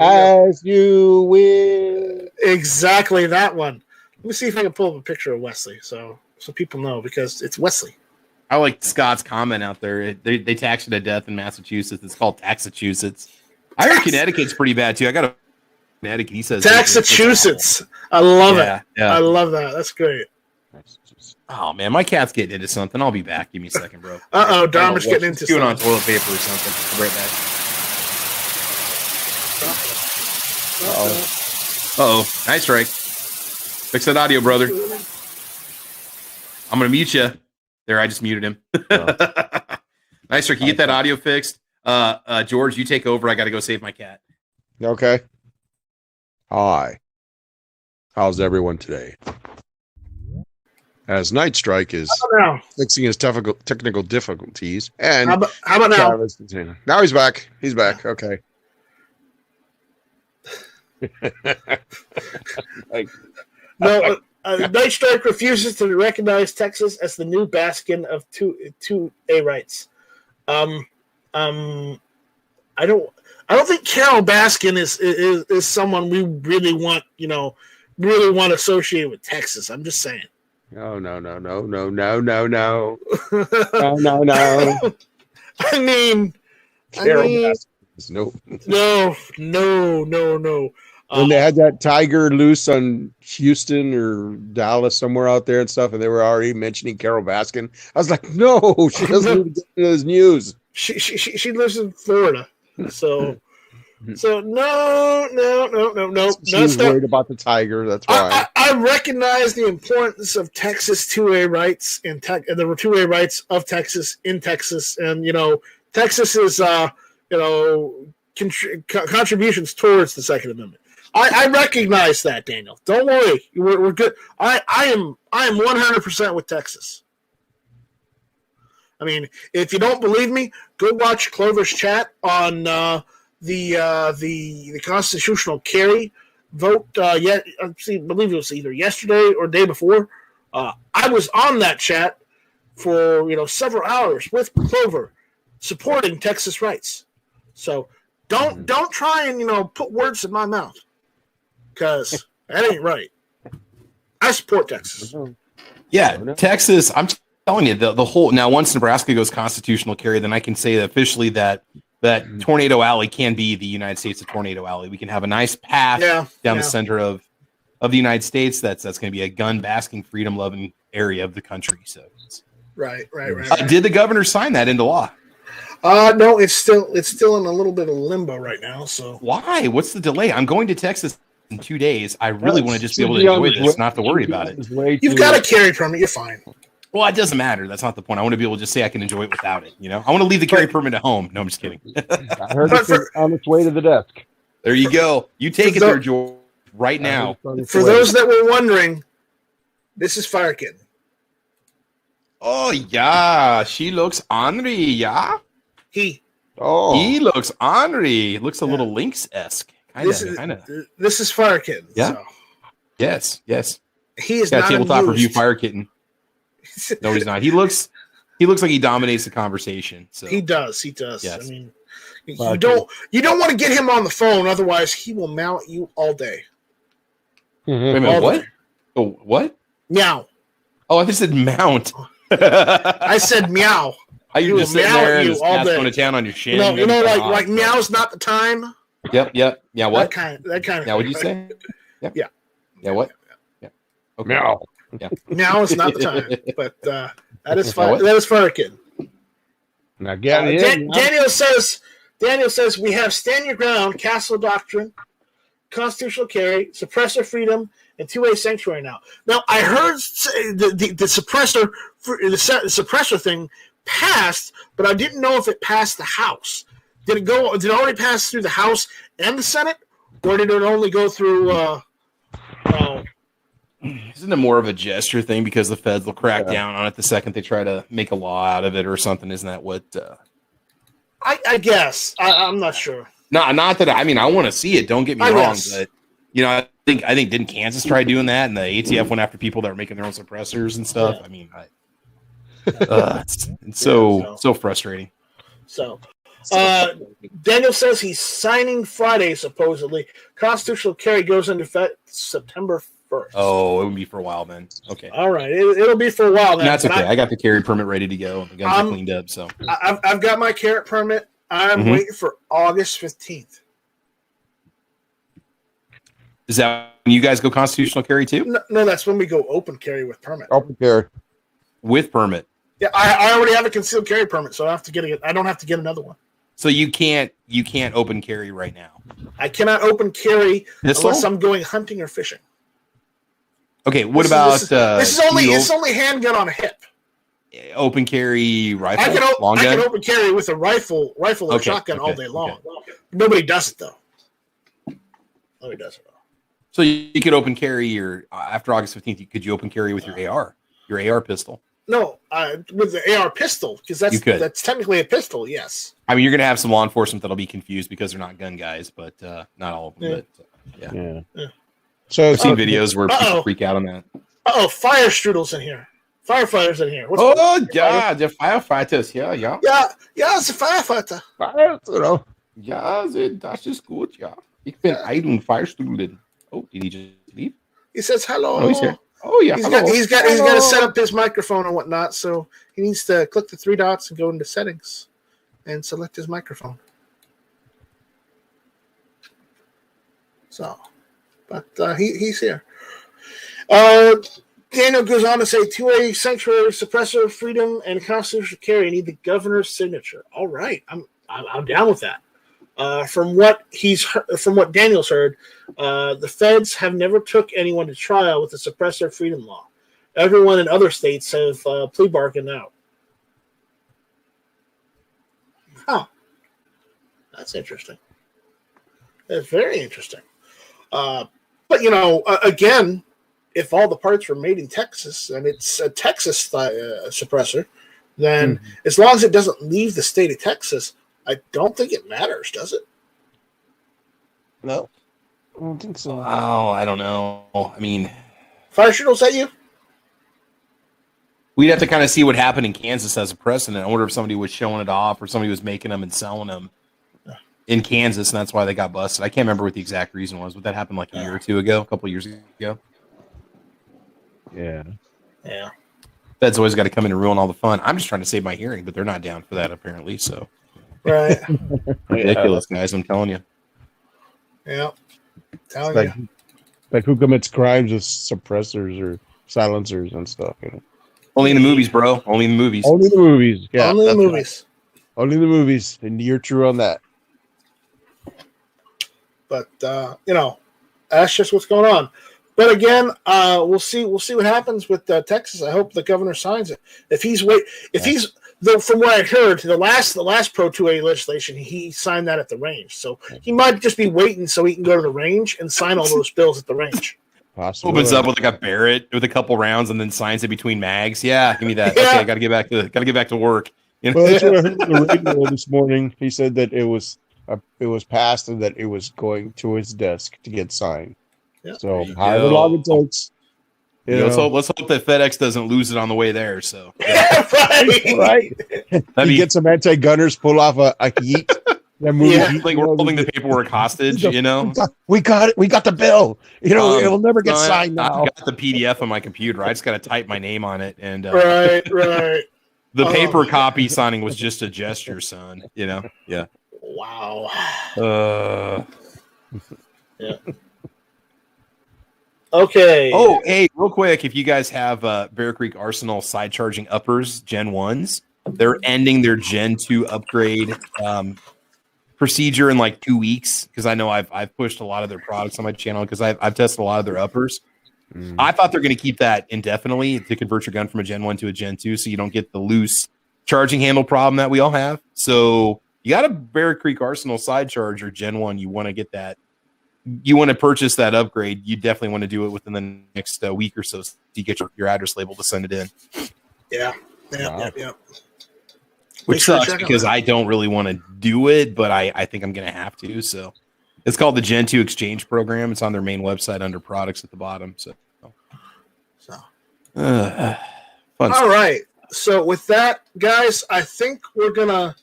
As you will. Exactly that one. Let me see if I can pull up a picture of Wesley so people know because it's Wesley. I like Scott's comment out there. They tax you to death in Massachusetts. It's called Taxachusetts. I heard Connecticut's pretty bad too. I got a Connecticut. He says Taxachusetts. I love it. Yeah. I love that. That's great. Oh man, my cat's getting into something. I'll be back. Give me a second, bro. Dharma's getting into something. something. On toilet paper or something. I'll be right back. Nice strike. Fix that audio, brother. I'm gonna mute you. There, I just muted him. Nice strike. You get that audio fixed. George, you take over. I got to go save my cat. Okay. Hi. How's everyone today? As Night Strike is fixing his technical difficulties, and how about now? Now he's back. He's back. Okay. Night Strike refuses to recognize Texas as the new bastion of two A rights. I don't think Carol Baskin is someone we really want to associate with Texas. I'm just saying. No. No. I mean, Carol Baskin. No. When they had that tiger loose on Houston or Dallas, somewhere out there and stuff, and they were already mentioning Carol Baskin, I was like, no, she doesn't need to get into this news. She lives in Florida, so no. She's worried about the tiger. That's why I recognize the importance of Texas 2A rights and the 2A rights of Texas in Texas, and Texas is contributions towards the Second Amendment. I recognize that, Daniel. Don't worry, we're good. I am 100% with Texas. I mean, if you don't believe me, go watch Clover's chat on the constitutional carry vote. I believe it was either yesterday or day before. I was on that chat for several hours with Clover, supporting Texas rights. So don't try and put words in my mouth, because that ain't right. I support Texas. Yeah, Texas. I'm telling you, the whole now. Once Nebraska goes constitutional carry, then I can say that officially that Tornado Alley can be the United States of Tornado Alley. We can have a nice path down the center of the United States. That's going to be a gun basking, freedom loving area of the country. So right. Did the governor sign that into law? No, it's still in a little bit of limbo right now. So why? What's the delay? I'm going to Texas in 2 days. I really want to just be able to enjoy this, not have to worry about it. You've got a carry permit. You're fine. Well, it doesn't matter. That's not the point. I want to be able to just say I can enjoy it without it. You know, I want to leave the carry permit at home. No, I'm just kidding. I heard it's on its way to the desk. There you go. You take it there, George, right now. For those that were wondering, this is Fire Kitten. Oh, yeah. She looks ornery, yeah? He looks ornery. Looks a little Lynx-esque. This is Fire Kitten. Yeah. So. Yes. He is got not tabletop amused. review Fire Kitten. No, he's not. He looks like he dominates the conversation. So He does. Yes. I mean, you don't want to get him on the phone, otherwise he will meow at you all day. Wait a minute, what? Oh, what? Meow. Oh, I just said mount. I said meow. You just sitting there and just cats going to town on your shin. You know, like meow's not the time. Yep. Yeah, what? That kind of. Yeah, what'd you say? Yep. Yeah. Yeah, what? Yeah. Okay. Meow. Yeah. Meow is not the time, but that is fire. That is Fire Kitten. Now, Daniel says we have stand your ground, castle doctrine, constitutional carry, suppressor freedom, and two-way sanctuary now. Now I heard the suppressor thing passed, but I didn't know if it passed the House. Did it already pass through the House and the Senate, or did it only go through? Isn't it more of a gesture thing because the feds will crack down on it the second they try to make a law out of it or something? Isn't that what? I guess I'm not sure. No, not that. I mean, I want to see it. Don't get me wrong, but I think didn't Kansas try doing that, and the ATF went after people that were making their own suppressors and stuff. Yeah. I mean, it's so frustrating. So, Daniel says he's signing Friday, supposedly. Constitutional carry goes into effect September 1st. Oh, it would be for a while then. Okay. All right. It'll be for a while then. That's okay. I got the carry permit ready to go. The guns are cleaned up. So I've got my carry permit. I'm waiting for August 15th. Is that when you guys go constitutional carry too? No, that's when we go open carry with permit. Open carry. With permit. Yeah, I already have a concealed carry permit, so I don't have to get another one. So you can't open carry right now. I cannot open carry unless I'm going hunting or fishing. Okay, what about it's only handgun on a hip. Open carry rifle. I can open carry with a rifle or shotgun all day long. Okay. Nobody does it though. Nobody does it though. So you could open carry your after August 15th. Could you open carry with your AR pistol? No, with the AR pistol because that's technically a pistol. Yes. I mean, you're gonna have some law enforcement that'll be confused because they're not gun guys, but not all of them. Yeah. But, yeah. So I've seen videos where people freak out on that. Fire strudels in here. Firefighters in here. The firefighters. Yeah. Yeah, it's a firefighter. Ja, das ist gut, ja. Ich bin ein Feuerstrudel. Oh, did he just leave? He says hello. Oh, he's here. Oh, yeah. He's got to set up his microphone and whatnot, so he needs to click the three dots and go into settings and select his microphone. So, but he's here. Daniel goes on to say, two-way sanctuary, suppressor, freedom, and constitutional carry need the governor's signature. All right, I'm down with that. From what Daniel's heard, the feds have never took anyone to trial with the suppressor freedom law. Everyone in other states have plea bargained out. Huh. That's interesting. That's very interesting. But, again, if all the parts were made in Texas and it's a Texas suppressor, then as long as it doesn't leave the state of Texas, I don't think it matters, does it? No. I don't think so. Oh, I don't know. I mean, fire strudels at you? We'd have to kind of see what happened in Kansas as a precedent. I wonder if somebody was showing it off or somebody was making them and selling them in Kansas, and that's why they got busted. I can't remember what the exact reason was, but that happened like a year or two ago, a couple of years ago. Yeah. Fed's always got to come in and ruin all the fun. I'm just trying to save my hearing, but they're not down for that apparently. So, right, ridiculous, guys. I'm telling you. Yeah, like who commits crimes with suppressors or silencers and stuff? Only in the movies, bro. Only in the movies. Only the movies. Yeah, only the movies. Right. Only the movies, and you're true on that. But That's just what's going on. But again, we'll see what happens with Texas. I hope the governor signs it. From what I heard, the last Pro 2A legislation, he signed that at the range. So he might just be waiting so he can go to the range and sign all those bills at the range. Possibly. Opens up with like a Barrett with a couple rounds and then signs it between mags. Yeah, give me that. Yeah. Okay, I got to get back to work. You know? Well, that's what I heard on the radio this morning. He said that it was passed and that it was going to his desk to get signed. Yeah. So however long it takes. Let's hope that FedEx doesn't lose it on the way there. So right. He gets some anti-gunners, pull off a yeet. Like we're holding the paperwork hostage. We got it. We got the bill. It will never get signed now. I got the PDF on my computer. I just got to type my name on it, and right. The paper copy signing was just a gesture, son. Yeah. Wow. Yeah. Okay. Oh, hey, real quick, if you guys have Bear Creek Arsenal side charging uppers Gen 1s, they're ending their Gen 2 upgrade procedure in like 2 weeks, because I know I've pushed a lot of their products on my channel because I've tested a lot of their uppers. I thought they're going to keep that indefinitely to convert your gun from a Gen 1 to a Gen 2 so you don't get the loose charging handle problem that we all have. So you got a Bear Creek Arsenal side charger Gen 1, you want to get that. You want to purchase that upgrade, you definitely want to do it within the next week or so you get your address label to send it in. Yeah. Which sucks because I don't really want to do it, but I think I'm going to have to. So it's called the Gen 2 Exchange Program. It's on their main website under products at the bottom. Fun all right. So with that, guys, I think we're gonna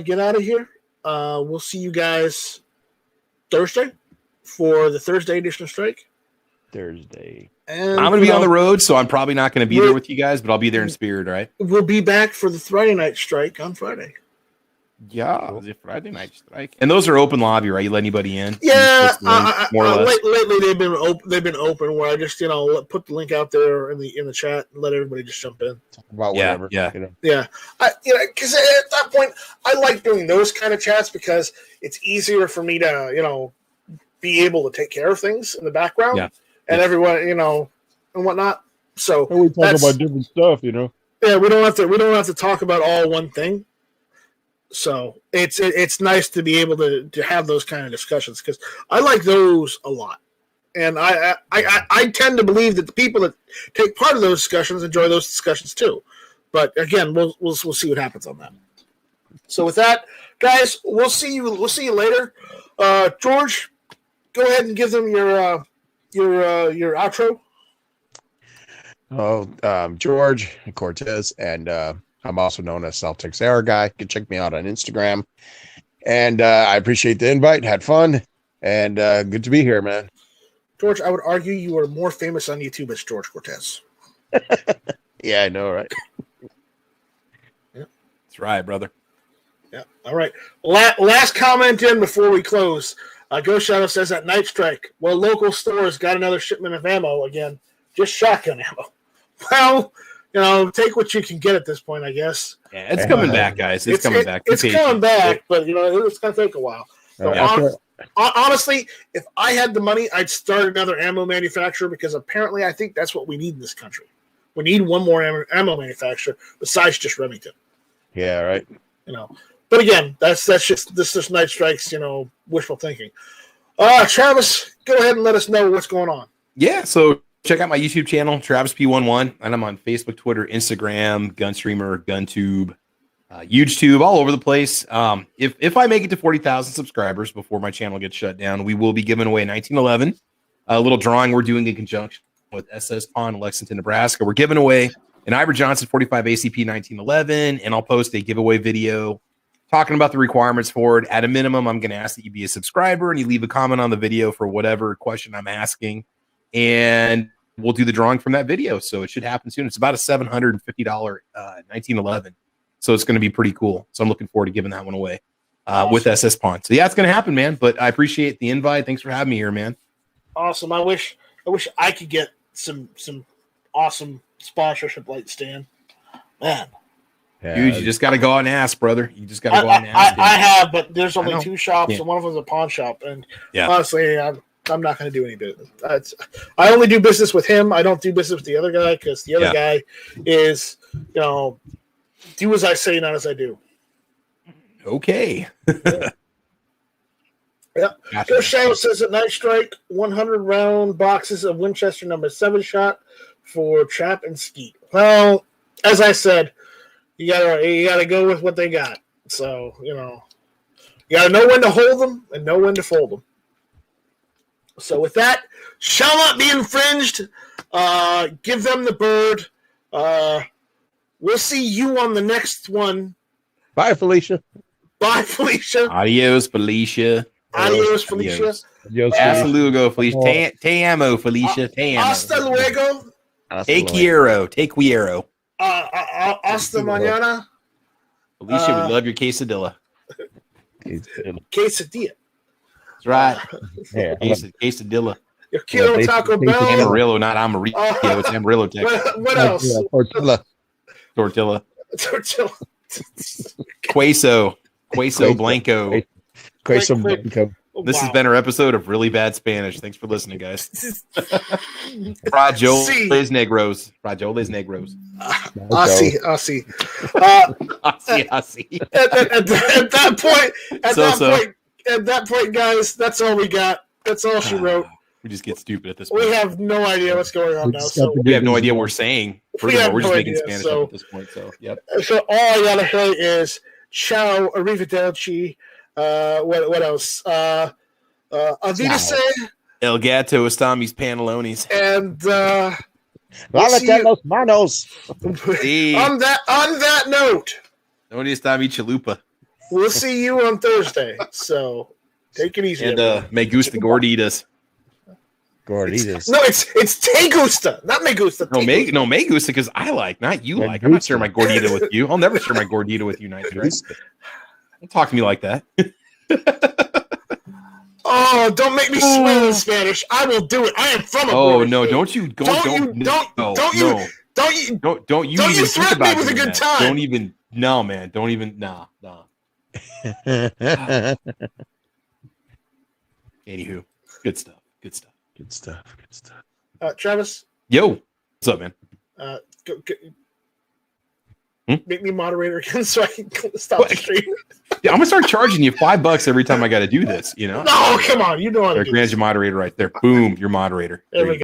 get out of here. We'll see you guys Thursday for the Thursday edition of Strike. Thursday. And I'm going to be on the road, so I'm probably not going to be there with you guys, but I'll be there in spirit, right? We'll be back for the Friday night strike on Friday. Yeah, the Friday night strike. And those are open lobby, right? You let anybody in? Yeah, more or less. Lately they've been open where I just put the link out there in the chat and let everybody just jump in. Talk about whatever. Yeah. Because at that point I like doing those kind of chats because it's easier for me to be able to take care of things in the background and everyone and whatnot. So we talk about different stuff, Yeah, we don't have to talk about all one thing. So it's nice to be able to have those kind of discussions because I like those a lot, and I tend to believe that the people that take part of those discussions enjoy those discussions too. But again, we'll see what happens on that. So with that, guys, we'll see you later. George, go ahead and give them your outro. George Cortez, and I'm also known as Celtics Era Guy. You can check me out on Instagram. And I appreciate the invite. Had fun. And good to be here, man. George, I would argue you are more famous on YouTube as George Cortez. Yeah, I know, right? Yeah. That's right, brother. Yeah. All right. Last comment in before we close. Ghost Shadow says that Night Strike. Well, local stores got another shipment of ammo again. Just shotgun ammo. Well, take what you can get at this point, I guess. Yeah, it's coming back, guys. It's coming back. It's coming back, but it's going to take a while. So honestly, if I had the money, I'd start another ammo manufacturer because apparently I think that's what we need in this country. We need one more ammo manufacturer besides just Remington. Yeah, right. But again, that's just Night Strike's wishful thinking. Travis, go ahead and let us know what's going on. Yeah, so check out my YouTube channel, Travis P11, and I'm on Facebook, Twitter, Instagram, Gunstreamer, GunTube, YouTube, all over the place. If I make it to 40,000 subscribers before my channel gets shut down, we will be giving away 1911, a little drawing we're doing in conjunction with SS Pawn in Lexington, Nebraska. We're giving away an Ivor Johnson 45 ACP 1911, and I'll post a giveaway video talking about the requirements for it. At a minimum, I'm going to ask that you be a subscriber and you leave a comment on the video for whatever question I'm asking, and we'll do the drawing from that video. So it should happen soon. It's about a $750 1911. So it's going to be pretty cool. So I'm looking forward to giving that one away with SS Pawn. So yeah, it's going to happen, man. But I appreciate the invite. Thanks for having me here, man. Awesome. I wish I could get some awesome sponsorship like Stan. Man. Yeah. Dude, you just got to go out and ask, brother. You just got to go out and ask. I have, but there's only two shops, and one of them's a pawn shop. And honestly, I'm not going to do any business. I only do business with him. I don't do business with the other guy because the other guy is, do as I say, not as I do. Okay. Yeah. Gotcha. Joe Shadow says at Night Strike, 100 round boxes of Winchester number 7 shot for Chap and Skeet. Well, as I said, you gotta go with what they got. So, you gotta know when to hold them and know when to fold them. So with that, shall not be infringed. Give them the bird. We'll see you on the next one. Bye, Felicia. Bye, Felicia. Adios, Felicia. Adios, Felicia. Hasta luego, Felicia. Te amo, Felicia. Te amo. Hasta luego. Te quiero. Te quiero. Hasta mañana. Felicia, we love your quesadilla. Quesadilla. That's right. Yeah. Quesadilla. Your kilo Taco Bell. Amarillo, not Amarillo. It's Amarillo, Texas. What else? Tortilla. Tortilla. Queso Blanco. Queso Blanco. This has been our episode of Really Bad Spanish. Thanks for listening, guys. Rajoles Negros. Rajoles Negros. Aussie. At that point, guys, that's all we got. That's all she wrote. We just get stupid at this point. We have no idea what's going on now. So we have no idea what we're saying. Furthermore, we're just making idea, Spanish so, up at this point. So, yep. So all I gotta say is ciao, arrivederci. What else? Avita El Gato Estami's Pantalones. And Lávate los manos. on that note, Donde está mi chalupa? we'll see you on Thursday. So take it easy. And me gusta gorditas. Gorditas. No, it's Te Gusta, not Me Gusta. No, me gusta because I like, not you like. I'm not sharing my gordita with you. I'll never share my gordita with you, Night Strike. Don't talk to me like that. Oh, don't make me swear in Spanish. I will do it. I am from a Oh no! Don't you Don't you even threaten me with a good time. Don't even. No, man. Don't even. Nah. Anywho, good stuff. Travis. Yo, what's up, man? Go, make me moderator again so I can stop the stream. Yeah, I'm gonna start charging you $5 every time I got to do this. No, come on. You know how to do There's your moderator right there. Boom, your moderator. There we go.